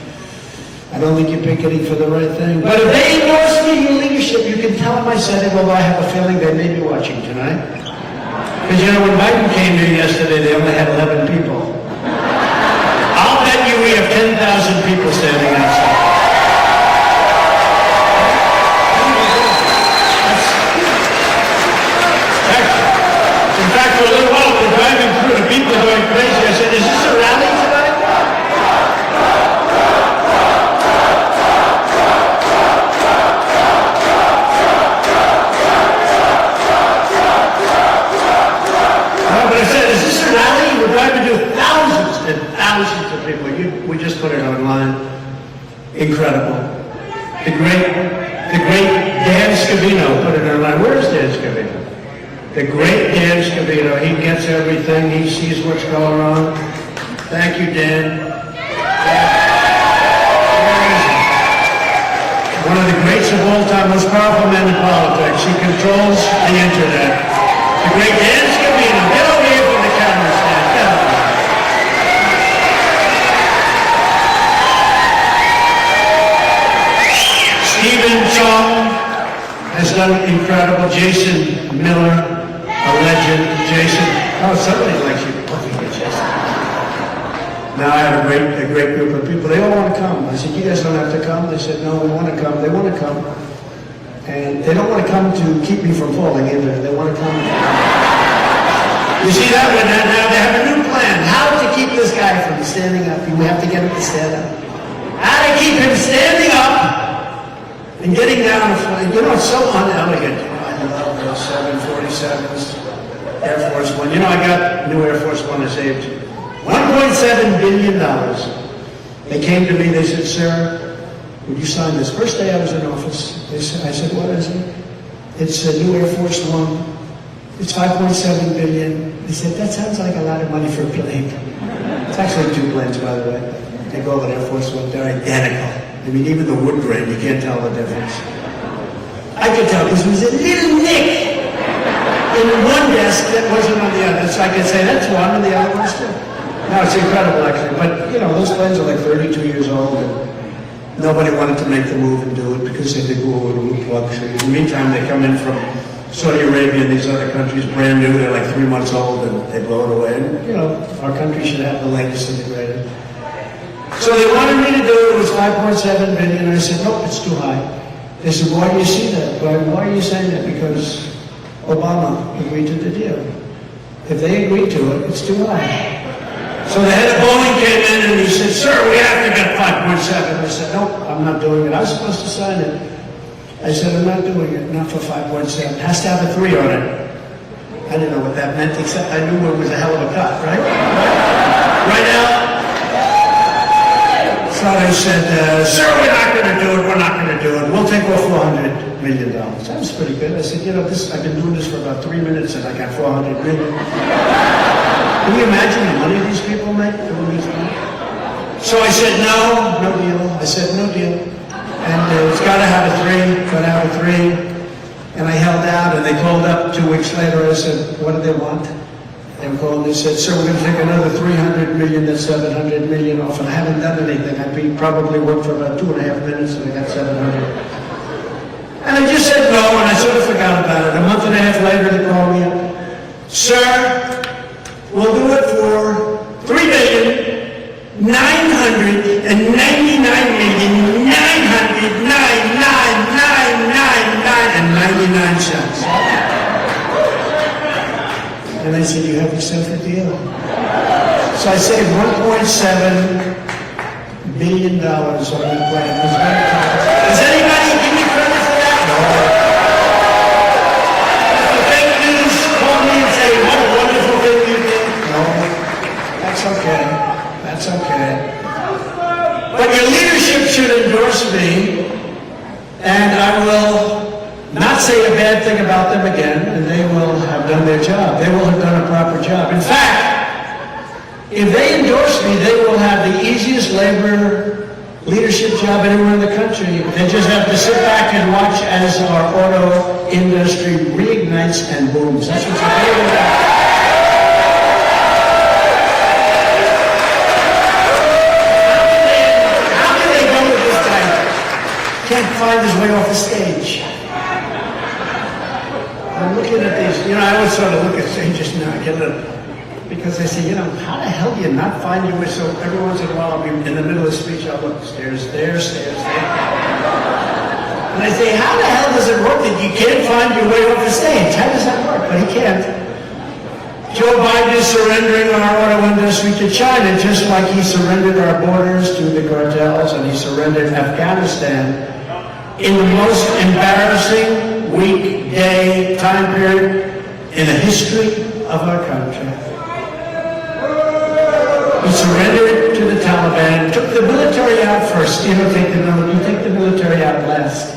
I don't think you're picketing for the right thing. But if they endorse me in leadership, you can tell them I said it, although I have a feeling they may be watching tonight. Because, when Biden came here yesterday, they only had 11 people. I'll bet you we have 10,000 people standing outside. In fact, for a little while, we're driving through and people are going crazy. I said, is this a rally tonight? No, but I said, is this a rally? We're driving through thousands and thousands of people. We just put it online. Incredible. The great Dan Scavino put it online. Where is Dan Scavino? The great Dan Scavino, he gets everything, he sees what's going on. Thank you, Dan. One of the greats of all time, most powerful men in politics. He controls the internet. The great Dan Scavino. Get over here from the camera stand. Get over here. Stephen Chong has done incredible. Jason Miller. A legend, Jason. Oh, somebody likes you. Jason. Now I have a great group of people. They all want to come. I said, you guys don't have to come. They said, no, we want to come. They want to come. And they don't want to come to keep me from falling either. They want to come. You see that one? Now they have a new plan. How to keep this guy from standing up. We have to get him to stand up. How to keep him standing up and getting down. You know, it's so unelegant. I love those 747s, Air Force One. You know, I got new Air Force One I saved. $1.7 billion. They came to me, they said, sir, would you sign this? First day I was in office, I said, what is it? It's a new Air Force One. It's $5.7 billion. They said, that sounds like a lot of money for a plane. It's actually 2 planes, by the way. They call it Air Force One. They're identical. I mean, even the wood grain, you can't tell the difference. I could tell because there was a little nick in one desk that wasn't on the other. So I could say, that's one, and the other one's two. No, it's incredible, actually. But, you know, those planes are like 32 years old, and nobody wanted to make the move and do it because they think, oh, it'll look luxury. In the meantime, they come in from Saudi Arabia and these other countries, brand new. They're like 3 months old, and they blow it away. And, you know, our country should have the latest and the greatest. So they wanted me to do it. It was $5.7 billion. And I said, nope, it's too high. They said, why do you see that? Why are you saying that? Because Obama agreed to the deal. If they agreed to it, it's too high. So the head of Boeing came in and he said, sir, we have to get 5.7. I said, nope, I'm not doing it. I was supposed to sign it. I said, I'm not doing it, not for 5.7. It has to have a 3 on it. I didn't know what that meant, except I knew it was a hell of a cut, right? Right now? So they said, sir, we're not going to do it, we're not going to do it. We'll take off $400 million. That was pretty good. I said, you know, I've been doing this for about 3 minutes and I got $400 million. Can you imagine the money these people make doing these things? So I said, no deal. I said, no deal. And it's got to have a 3, got to have a 3. And I held out, and they called up 2 weeks later. I said, what do they want? They were called, they said, sir, we're going to take another $300 million, that's $700 million off. And I haven't done anything. I probably worked for about 2.5 minutes, and I got $700. And I just said no, and I sort of forgot about it. A month and a half later, they called me up. Sir, we'll do it for $3,999,999,999.99. And I said, you have yourself a deal. So I saved $1.7 billion on that plan. It was very close. Does anybody give me credit for that? No. If the fake news call me and say, what a wonderful thing you did. No. That's okay. That's okay. But your leadership should endorse me, and I will not say a bad thing about them again, and they will have done their job. They will have done a proper job. In fact, if they endorse me, they will have the easiest labor leadership job anywhere in the country. They just have to sit back and watch as our auto industry reignites and booms. That's what's happening. Can't find his way off the stage. I'm looking at these, you know, I always sort of look at stages now, I get a little, because I say, you know, how the hell do you not find your way? So every once in a while, I'll be in the middle of the speech, I'll look, stairs there. And I say, how the hell does it work that you can't find your way off the stage? How does that work? But he can't. Joe Biden is surrendering our auto industry to China, just like he surrendered our borders to the cartels, and he surrendered Afghanistan in the most embarrassing weekday time period in the history of our country. He surrendered to the Taliban, took the military out first. You don't take the military out last.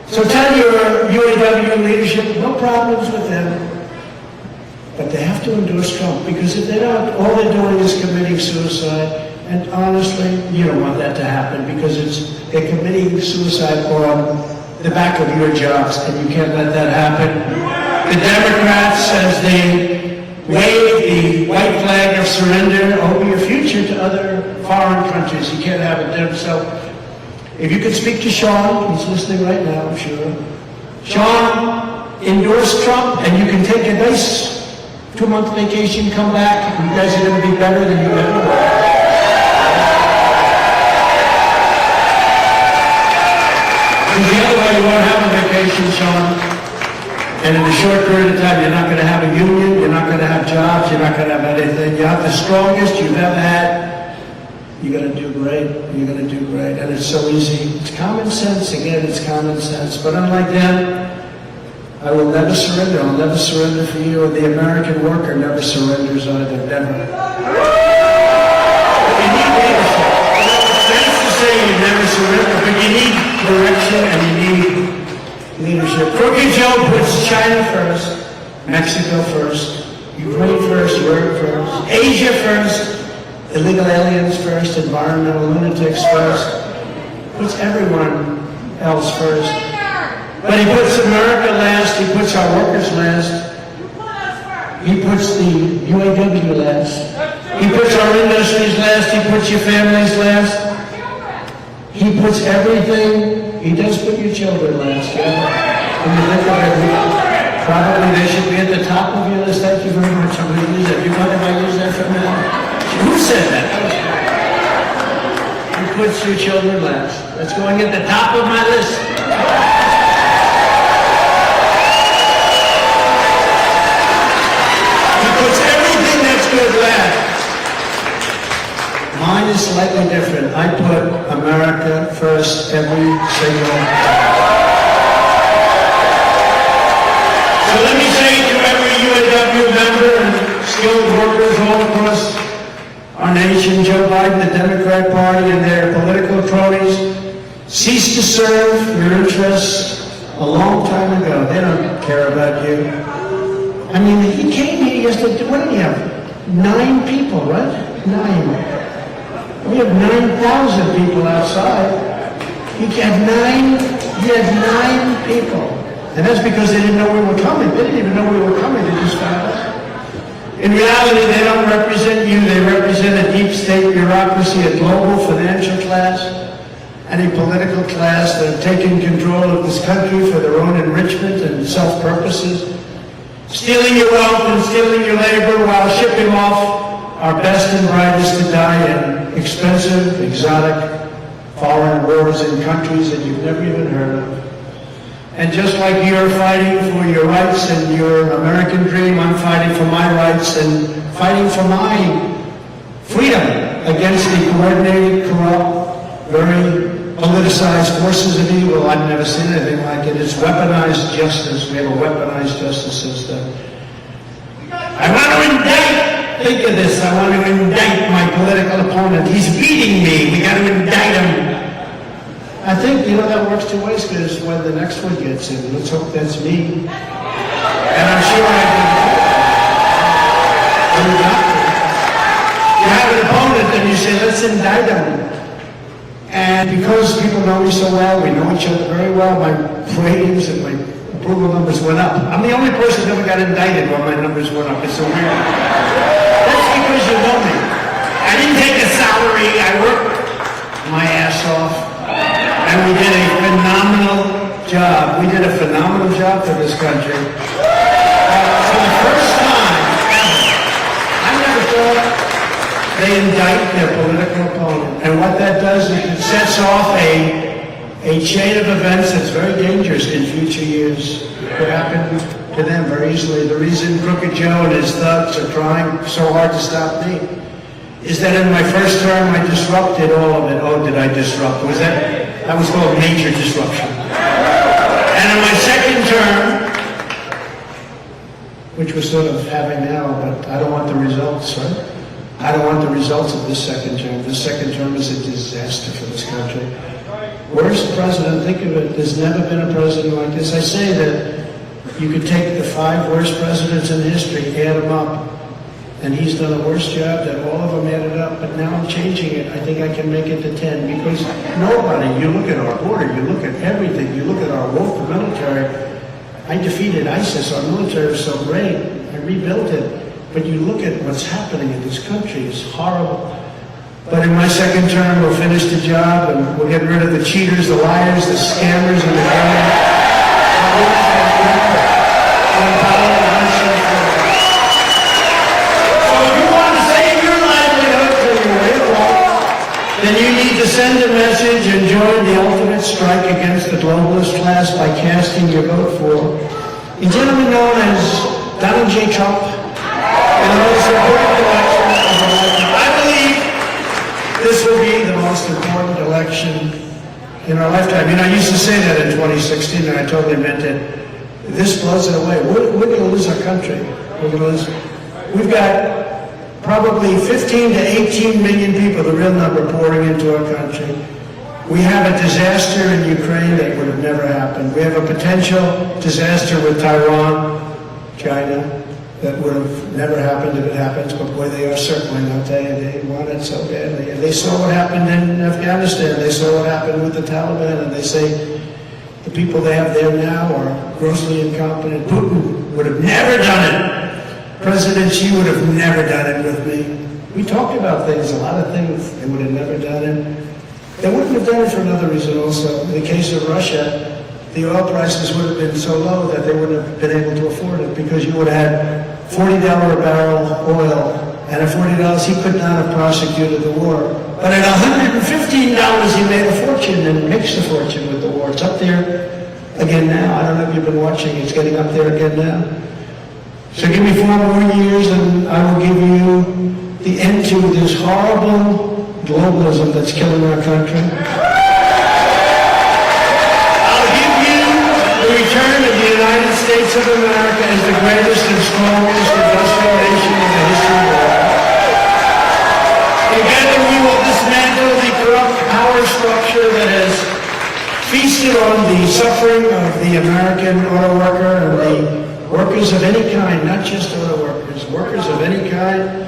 So tell your UAW leadership, no problems with them. But they have to endorse Trump, because if they don't, all they're doing is committing suicide. And honestly, you don't want that to happen, because they're committing suicide on the back of your jobs, and you can't let that happen. The Democrats, as they wave the white flag of surrender over your future to other foreign countries, you can't have it. So if you could speak to Sean, he's listening right now, I'm sure. Sean, endorse Trump, and you can take a nice 2-month vacation, come back, you guys are going to be better than you ever were. Because the other way, you won't have a vacation, Sean. And in a short period of time, you're not going to have a union, you're not going to have jobs, you're not going to have anything. You have the strongest you've ever had. You're going to do great. You're going to do great. And it's so easy. It's common sense. Again, it's common sense. But unlike them, I will never surrender. I'll never surrender for you. And the American worker never surrenders either. Never. But you need leadership. It's nice to say you never surrender, but you need direction and you need leadership. Crooked Joe puts China first, Mexico first, Ukraine first, Europe first, Asia first, illegal aliens first, environmental lunatics first, puts everyone else first. But he puts America last, he puts our workers last, he puts the UAW last, he puts our industries last, he puts your families last, he puts everything, he does put your children last, yeah. When you think of it, probably they should be at the top of your list. Thank you very much. I'm going to use that. You mind if I use that from now? Who said that? Who puts your children last? That's going at the top of my list. He puts everything that's good last. Mine is slightly different. I put America first every single time. So let me say to every UAW member and skilled workers all across our nation, Joe Biden, the Democrat Party, and their political cronies, cease to serve your interests a long time ago. They don't care about you. I mean, he came here yesterday. What did he have? 9 people, right? 9. We have 9,000 people outside. He had 9 people. And that's because they didn't know we were coming. They didn't even know we were coming. They just found us. In reality, they don't represent you. They represent a deep state bureaucracy, a global financial class, and a political class that have taken control of this country for their own enrichment and self-purposes, stealing your wealth and stealing your labor while shipping off our best and brightest to die in expensive, exotic, foreign wars in countries that you've never even heard of. And just like you're fighting for your rights and your American dream, I'm fighting for my rights and fighting for my freedom against the coordinated, corrupt, very politicized forces of evil. I've never seen anything like it. It's weaponized justice. We have a weaponized justice system. I want to indict, think of this, I want to indict my political opponent. He's beating me. We got to indict him. I think, that works 2 ways, because when the next one gets in, let's hope that's me. And I'm sure I can. You have an opponent and you say, let's indict him. And because people know me so well, we know each other very well, my ratings and my approval numbers went up. I'm the only person who ever got indicted when my numbers went up. It's so weird. That's because you know me. I didn't take a salary. I worked my ass off. And we did a phenomenal job. We did a phenomenal job for this country. For the first time ever, I never thought they indict their political opponent. And what that does is it sets off a chain of events that's very dangerous in future years. It could happen to them very easily. The reason Crooked Joe and his thugs are trying so hard to stop me is that in my first term I disrupted all of it. Oh, did I disrupt? That was called major disruption. And in my second term, which we're sort of having now, but I don't want the results, right? I don't want the results of this second term. This second term is a disaster for this country. Worst president, think of it, there's never been a president like this. I say that you could take the 5 worst presidents in history, add them up, and he's done a worse job than all of them added up, but now I'm changing it. I think I can make it to 10, because nobody, you look at our border, you look at everything, you look at our woke military. I defeated ISIS, our military was so great, I rebuilt it, but you look at what's happening in this country, it's horrible. But in my second term, we'll finish the job, and we'll get rid of the cheaters, the liars, the scammers, and the then you need to send a message and join the ultimate strike against the globalist class by casting your vote for a gentleman known as Donald J. Trump. the most important election of our lifetime. I believe this will be the most important election in our lifetime. You know, I used to say that in 2016, and I totally meant it. This blows it away. We're going to lose our country. We're going to lose. We've got probably 15 to 18 million people, the real number, pouring into our country. We have a disaster in Ukraine that would have never happened. We have a potential disaster with Taiwan, China, that would have never happened if it happens, but boy, they are circling, I'll tell you, they want it so badly. And they saw what happened in Afghanistan, they saw what happened with the Taliban, and they say the people they have there now are grossly incompetent. Putin would have never done it. President Xi would have never done it with me. We talked about things, a lot of things, they would have never done it. They wouldn't have done it for another reason also. In the case of Russia, the oil prices would have been so low that they wouldn't have been able to afford it because you would have had $40 a barrel oil, and at $40 he could not have prosecuted the war. But at $115 he made a fortune and makes a fortune with the war. It's up there again now. I don't know if you've been watching. It's getting up there again now. So give me 4 more years and I will give you the end to this horrible globalism that's killing our country. I'll give you the return of the United States of America as the greatest and strongest industrial nation in the history of the world. Together we will dismantle the corrupt power structure that has feasted on the suffering of the American auto worker and the workers of any kind, not just auto workers, workers of any kind.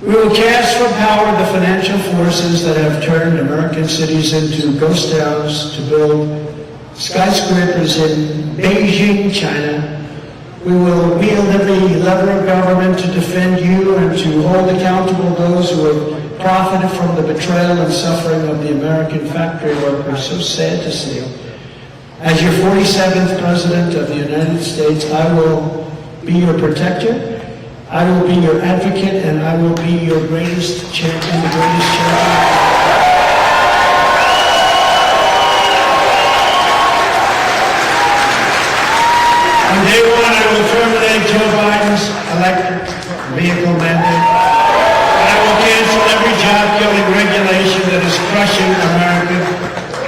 We will cast from power the financial forces that have turned American cities into ghost towns to build skyscrapers in Beijing, China. We will wield every lever of government to defend you and to hold accountable those who have profited from the betrayal and suffering of the American factory workers. So sad to see. As your 47th President of the United States, I will be your protector. I will be your advocate, and I will be your greatest champion, the greatest champion. On day one, I will terminate Joe Biden's electric vehicle mandate, and I will cancel every job-killing regulation that is crushing American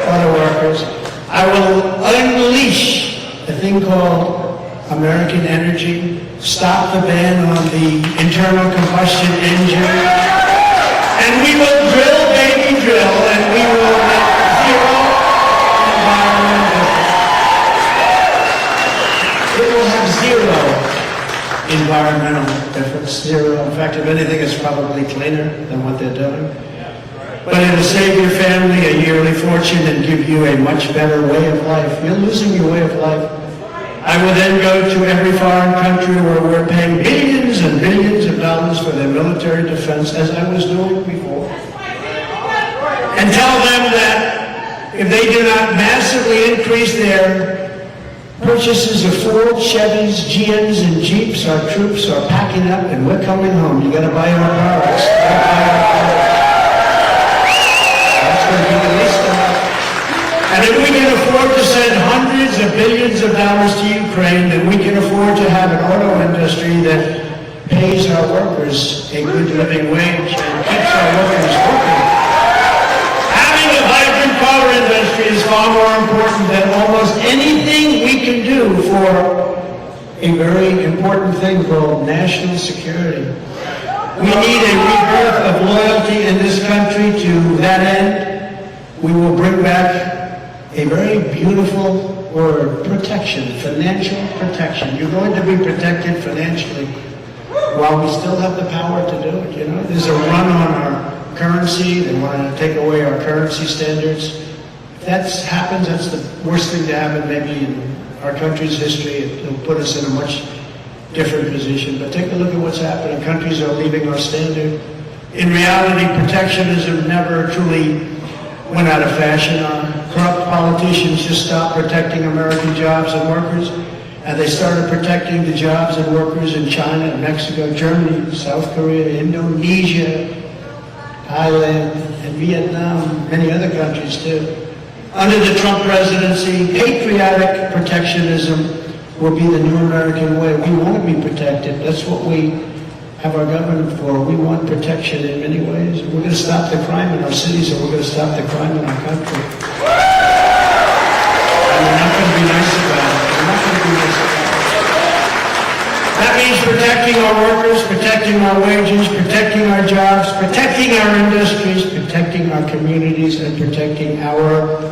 auto workers. I will unleash a thing called American energy, stop the ban on the internal combustion engine, and we will drill, baby, drill, and we will make zero environmental difference. It will have zero environmental difference, zero. In fact, if anything, it's probably cleaner than what they're doing. But it will save your family a yearly fortune and give you a much better way of life. You're losing your way of life. I will then go to every foreign country where we're paying billions and billions of dollars for their military defense, as I was doing before, and tell them that if they do not massively increase their purchases of Ford, Chevys, GMs, and Jeeps, our troops are packing up and we're coming home. You got to buy our products. That's going to be the least amount. And if we can afford to send hundreds of billions of dollars to Ukraine, then we can afford to have an auto industry that pays our workers a good living wage and keeps our workers working. Having a vibrant car industry is far more important than almost anything we can do for a very important thing called national security. We need a rebirth of loyalty in this country. To that end, we will bring back a very beautiful word, protection, financial protection. You're going to be protected financially while we still have the power to do it, you know. There's a run on our currency. They want to take away our currency standards. If that happens, that's the worst thing to happen maybe in our country's history. It'll put us in a much different position. But take a look at what's happening. Countries are leaving our standard. In reality, protectionism never truly went out of fashion. Corrupt politicians just stopped protecting American jobs and workers, and they started protecting the jobs and workers in China, Mexico, Germany, South Korea, Indonesia, Thailand, and Vietnam, many other countries too. Under the Trump presidency, patriotic protectionism will be the new American way. We want to be protected. That's what we have our government for. We want protection in many ways. We're going to stop the crime in our cities, and we're going to stop the crime in our country. And we're not going to be nice about it. We're not going to be nice about it. That means protecting our workers, protecting our wages, protecting our jobs, protecting our industries, protecting our communities, and protecting our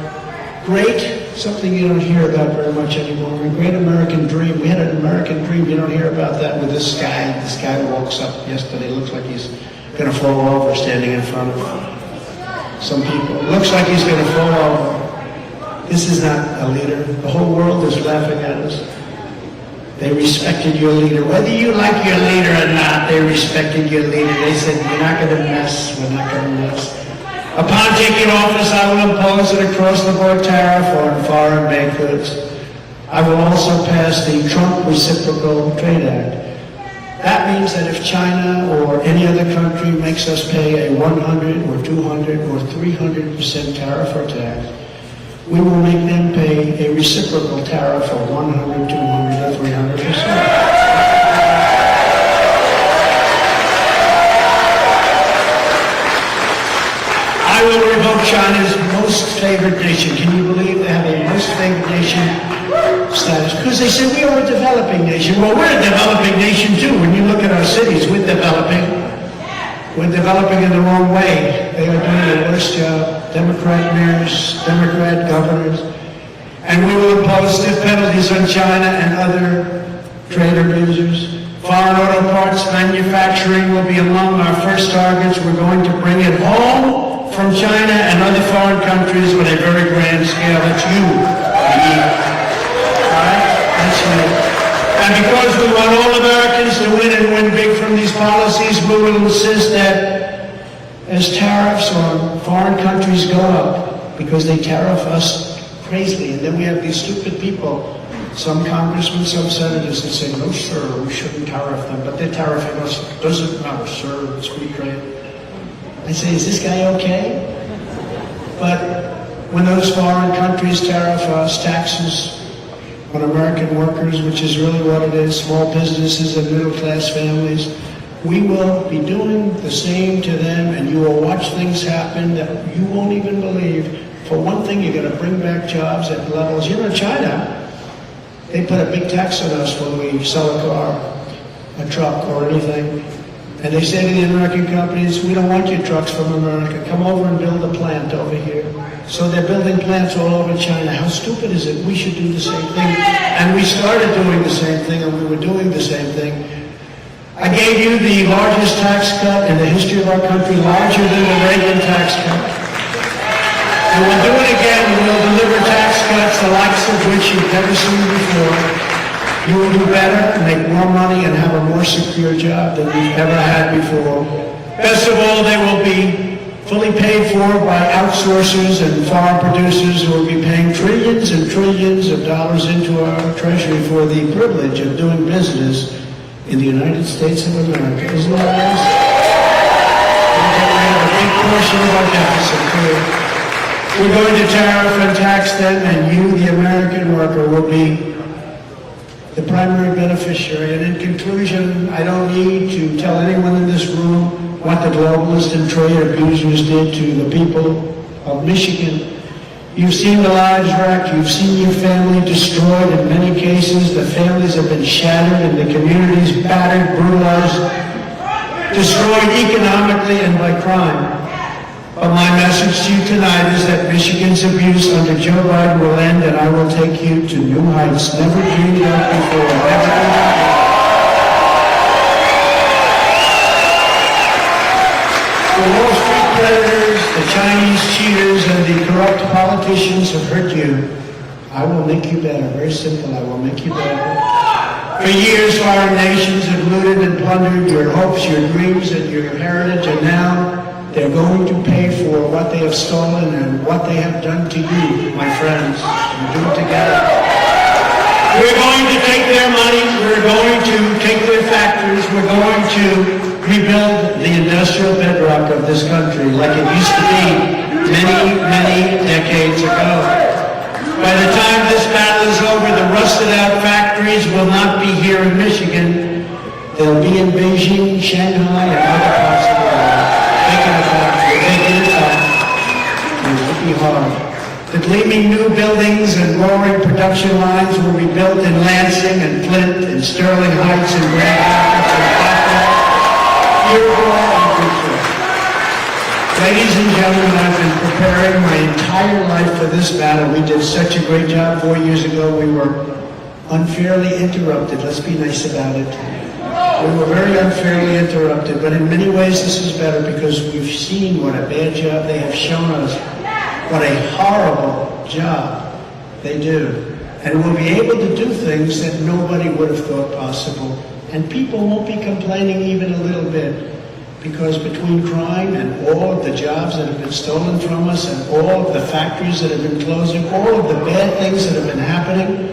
great, something you don't hear about very much anymore, a great American dream. We had an American dream. You don't hear about that with this guy. This guy walks up yesterday, looks like he's going to fall over standing in front of some people. Looks like he's going to fall over. This is not a leader. The whole world is laughing at us. They respected your leader. Whether you like your leader or not, they respected your leader. They said, we're not going to mess. We're not going to mess. Upon taking office, I will impose an across-the-board tariff on foreign-made goods. I will also pass the Trump Reciprocal Trade Act. That means that if China or any other country makes us pay a 100 or 200 or 300% tariff or tax, we will make them pay a reciprocal tariff of 100, 200, or 300%. I will revoke China's most favored nation. Can you believe they have a most favored nation status? Because they say we are a developing nation. Well, we're a developing nation too. When you look at our cities, we're developing. We're developing in the wrong way. They are doing the worst job. Democrat mayors, Democrat governors. And we will impose stiff penalties on China and other trade abusers. Foreign auto parts manufacturing will be among our first targets. We're going to bring it home from China and other foreign countries on a very grand scale. That's you. All right? That's you. And because we want all Americans to win and win big from these policies, we will insist that as tariffs on foreign countries go up, because they tariff us crazily, and then we have these stupid people, some congressmen, some senators that say, no, sir, we shouldn't tariff them, but they're tariffing us. Doesn't matter, sir, it's free trade. I say, is this guy okay? But when those foreign countries tariff us, taxes on American workers, which is really what it is, small businesses and middle-class families, we will be doing the same to them, and you will watch things happen that you won't even believe. For one thing, you're going to bring back jobs at levels. You know, China, they put a big tax on us when we sell a car, a truck, or anything. And they say to the American companies, we don't want your trucks from America. Come over and build a plant over here. So they're building plants all over China. How stupid is it? We should do the same thing. And we started doing the same thing, and we were doing the same thing. I gave you the largest tax cut in the history of our country, larger than the Reagan tax cut. And we'll do it again. We'll deliver tax cuts, the likes of which you've never seen before. You will do better, make more money, and have a more secure job than you've ever had before. Best of all, they will be fully paid for by outsourcers and foreign producers who will be paying trillions and trillions of dollars into our treasury for the privilege of doing business in the United States of America. Isn't that nice? We're going to have a big portion of our deficit too. We're going to tariff and tax them, and you, the American worker, will be the primary beneficiary. And in conclusion, I don't need to tell anyone in this room what the globalists and trade abusers did to the people of Michigan. You've seen the lives wrecked. You've seen your family destroyed. In many cases, the families have been shattered and the communities battered, brutalized, destroyed economically and by crime. But my message to you tonight is that Michigan's abuse under Joe Biden will end, and I will take you to new heights never dreamed of before. Never dreamed of. The Wall Street predators, the Chinese cheaters, and the corrupt politicians have hurt you. I will make you better. Very simple. I will make you better. For years, foreign nations have looted and plundered your hopes, your dreams, and your heritage, and now they're going to pay for what they have stolen and what they have done to you, my friends. We'll do it together. We're going to take their money. We're going to take their factories. We're going to rebuild the industrial bedrock of this country like it used to be many, many decades ago. By the time this battle is over, the rusted out factories will not be here in Michigan. They'll be in Beijing, Shanghai, and other parts of the world. Making it up. It'll be hard. The gleaming new buildings and roaring production lines will be built in Lansing and Flint and Sterling Heights and Grand Rapids and Buffalo, Uruguay, and Detroit. Ladies and gentlemen, I've been preparing my entire life for this battle. We did such a great job 4 years ago. We were unfairly interrupted. Let's be nice about it. We were very unfairly interrupted, but in many ways this is better because we've seen what a bad job they have shown us. What a horrible job they do. And we'll be able to do things that nobody would have thought possible. And people won't be complaining even a little bit. Because between crime and all of the jobs that have been stolen from us and all of the factories that have been closing, all of the bad things that have been happening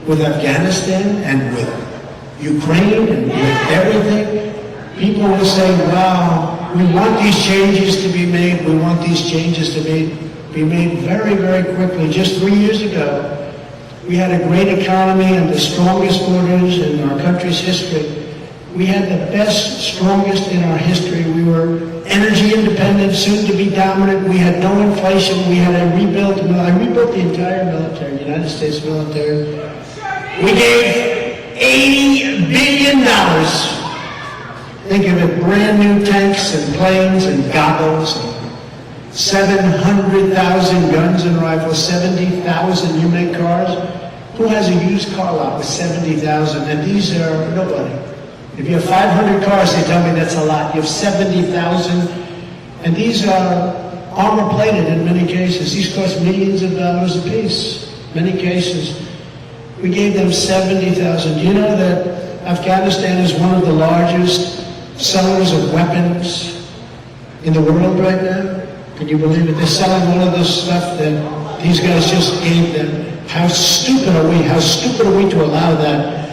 with Afghanistan and with Ukraine and with everything, people will say, wow, we want these changes to be made. We want these changes to be made very, very quickly. Just 3 years ago, we had a great economy and the strongest borders in our country's history. We had the best, strongest in our history. We were energy independent, soon to be dominant. We had no inflation. We had I rebuilt the entire military, United States military. We gave $80 billion. Think of it, brand new tanks and planes and goggles, 700,000 guns and rifles, 70,000 new make cars. Who has a used car lot with 70,000? And these are nobody. If you have 500 cars, they tell me that's a lot. You have 70,000, and these are armor-plated in many cases. These cost millions of dollars a piece, many cases. We gave them 70,000. Do you know that Afghanistan is one of the largest sellers of weapons in the world right now? Can you believe it? They're selling all of this stuff that these guys just gave them. How stupid are we? How stupid are we to allow that?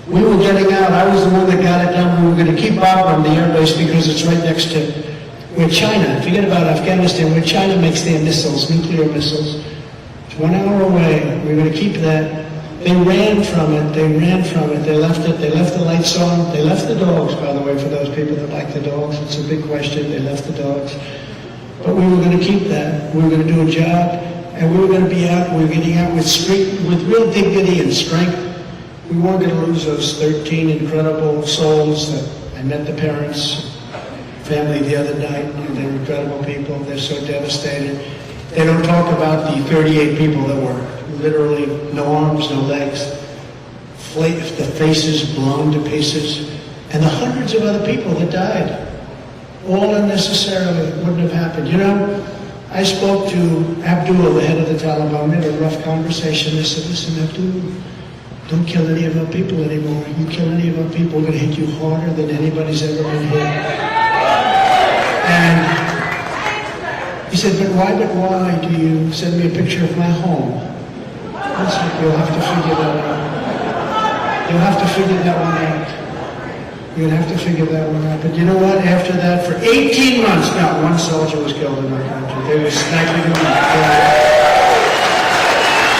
We were getting out. I was the one that got it done. We were going to keep on the airbase because it's right next to where China, forget about Afghanistan, where China makes their missiles, nuclear missiles. It's 1 hour away. We were going to keep that. They ran from it. They ran from it. They left it. They left the lights on. They left the dogs, by the way, for those people that like the dogs. It's a big question. They left the dogs. But we were going to keep that. We were going to do a job, and we were going to be out. We were getting out with real dignity and strength. We weren't going to lose those 13 incredible souls that I met the parents, family the other night, and they're incredible people. They're so devastated. They don't talk about the 38 people that were literally no arms, no legs, the faces blown to pieces, and the hundreds of other people that died. All unnecessarily. It wouldn't have happened. You know, I spoke to Abdul, the head of the Taliban. We had a rough conversation. I said, listen, Abdul, don't kill any of our people anymore. You kill any of our people, we're going to hit you harder than anybody's ever been hit. And he said, but why do you send me a picture of my home? I said, you'll have to figure that out. You'll have to figure that one out. You're going to have to figure that one out. But you know what? After that, for 18 months, not one soldier was killed in our country. They were sniping them.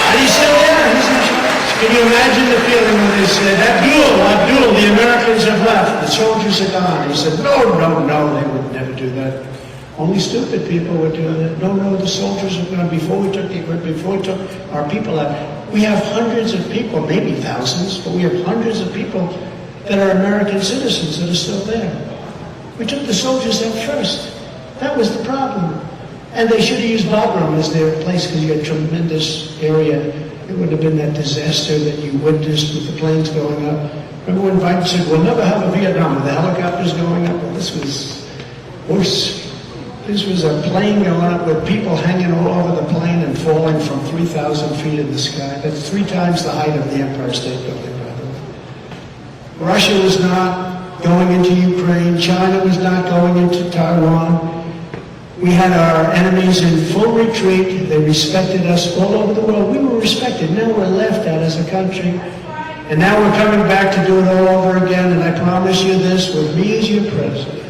And he's still there. He's in charge. Can you imagine the feeling when they said, Abdul, the Americans have left. The soldiers are gone. He said, no, they would never do that. Only stupid people would do that. No, the soldiers are gone. Before we took our people out, we have hundreds of people, maybe thousands, but we have hundreds of people that are American citizens that are still there. We took the soldiers out first. That was the problem. And they should have used Bagram as their place because you had tremendous area. It would have been that disaster that you witnessed with the planes going up. Remember when Biden said, we'll never have a Vietnam with the helicopters going up? Well, this was worse. This was a plane going up with people hanging all over the plane and falling from 3,000 feet in the sky. That's 3 times the height of the Empire State Building. Russia was not going into Ukraine. China was not going into Taiwan. We had our enemies in full retreat. They respected us all over the world. We were respected. Now we're laughed at as a country. And now we're coming back to do it all over again. And I promise you this, with me as your president,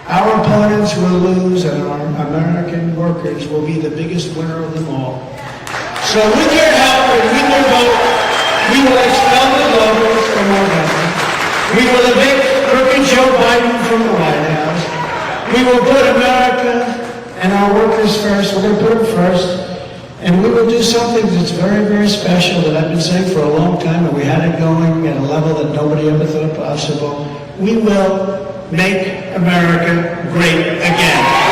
our opponents will lose and our American workers will be the biggest winner of them all. So with your help and with your vote, we will expel the globalists from our government. We will evict crooked Joe Biden from the White House. We will put America and our workers first. We're going to put them first. And we will do something that's very, very special that I've been saying for a long time, and we had it going at a level that nobody ever thought possible. We will make America great again.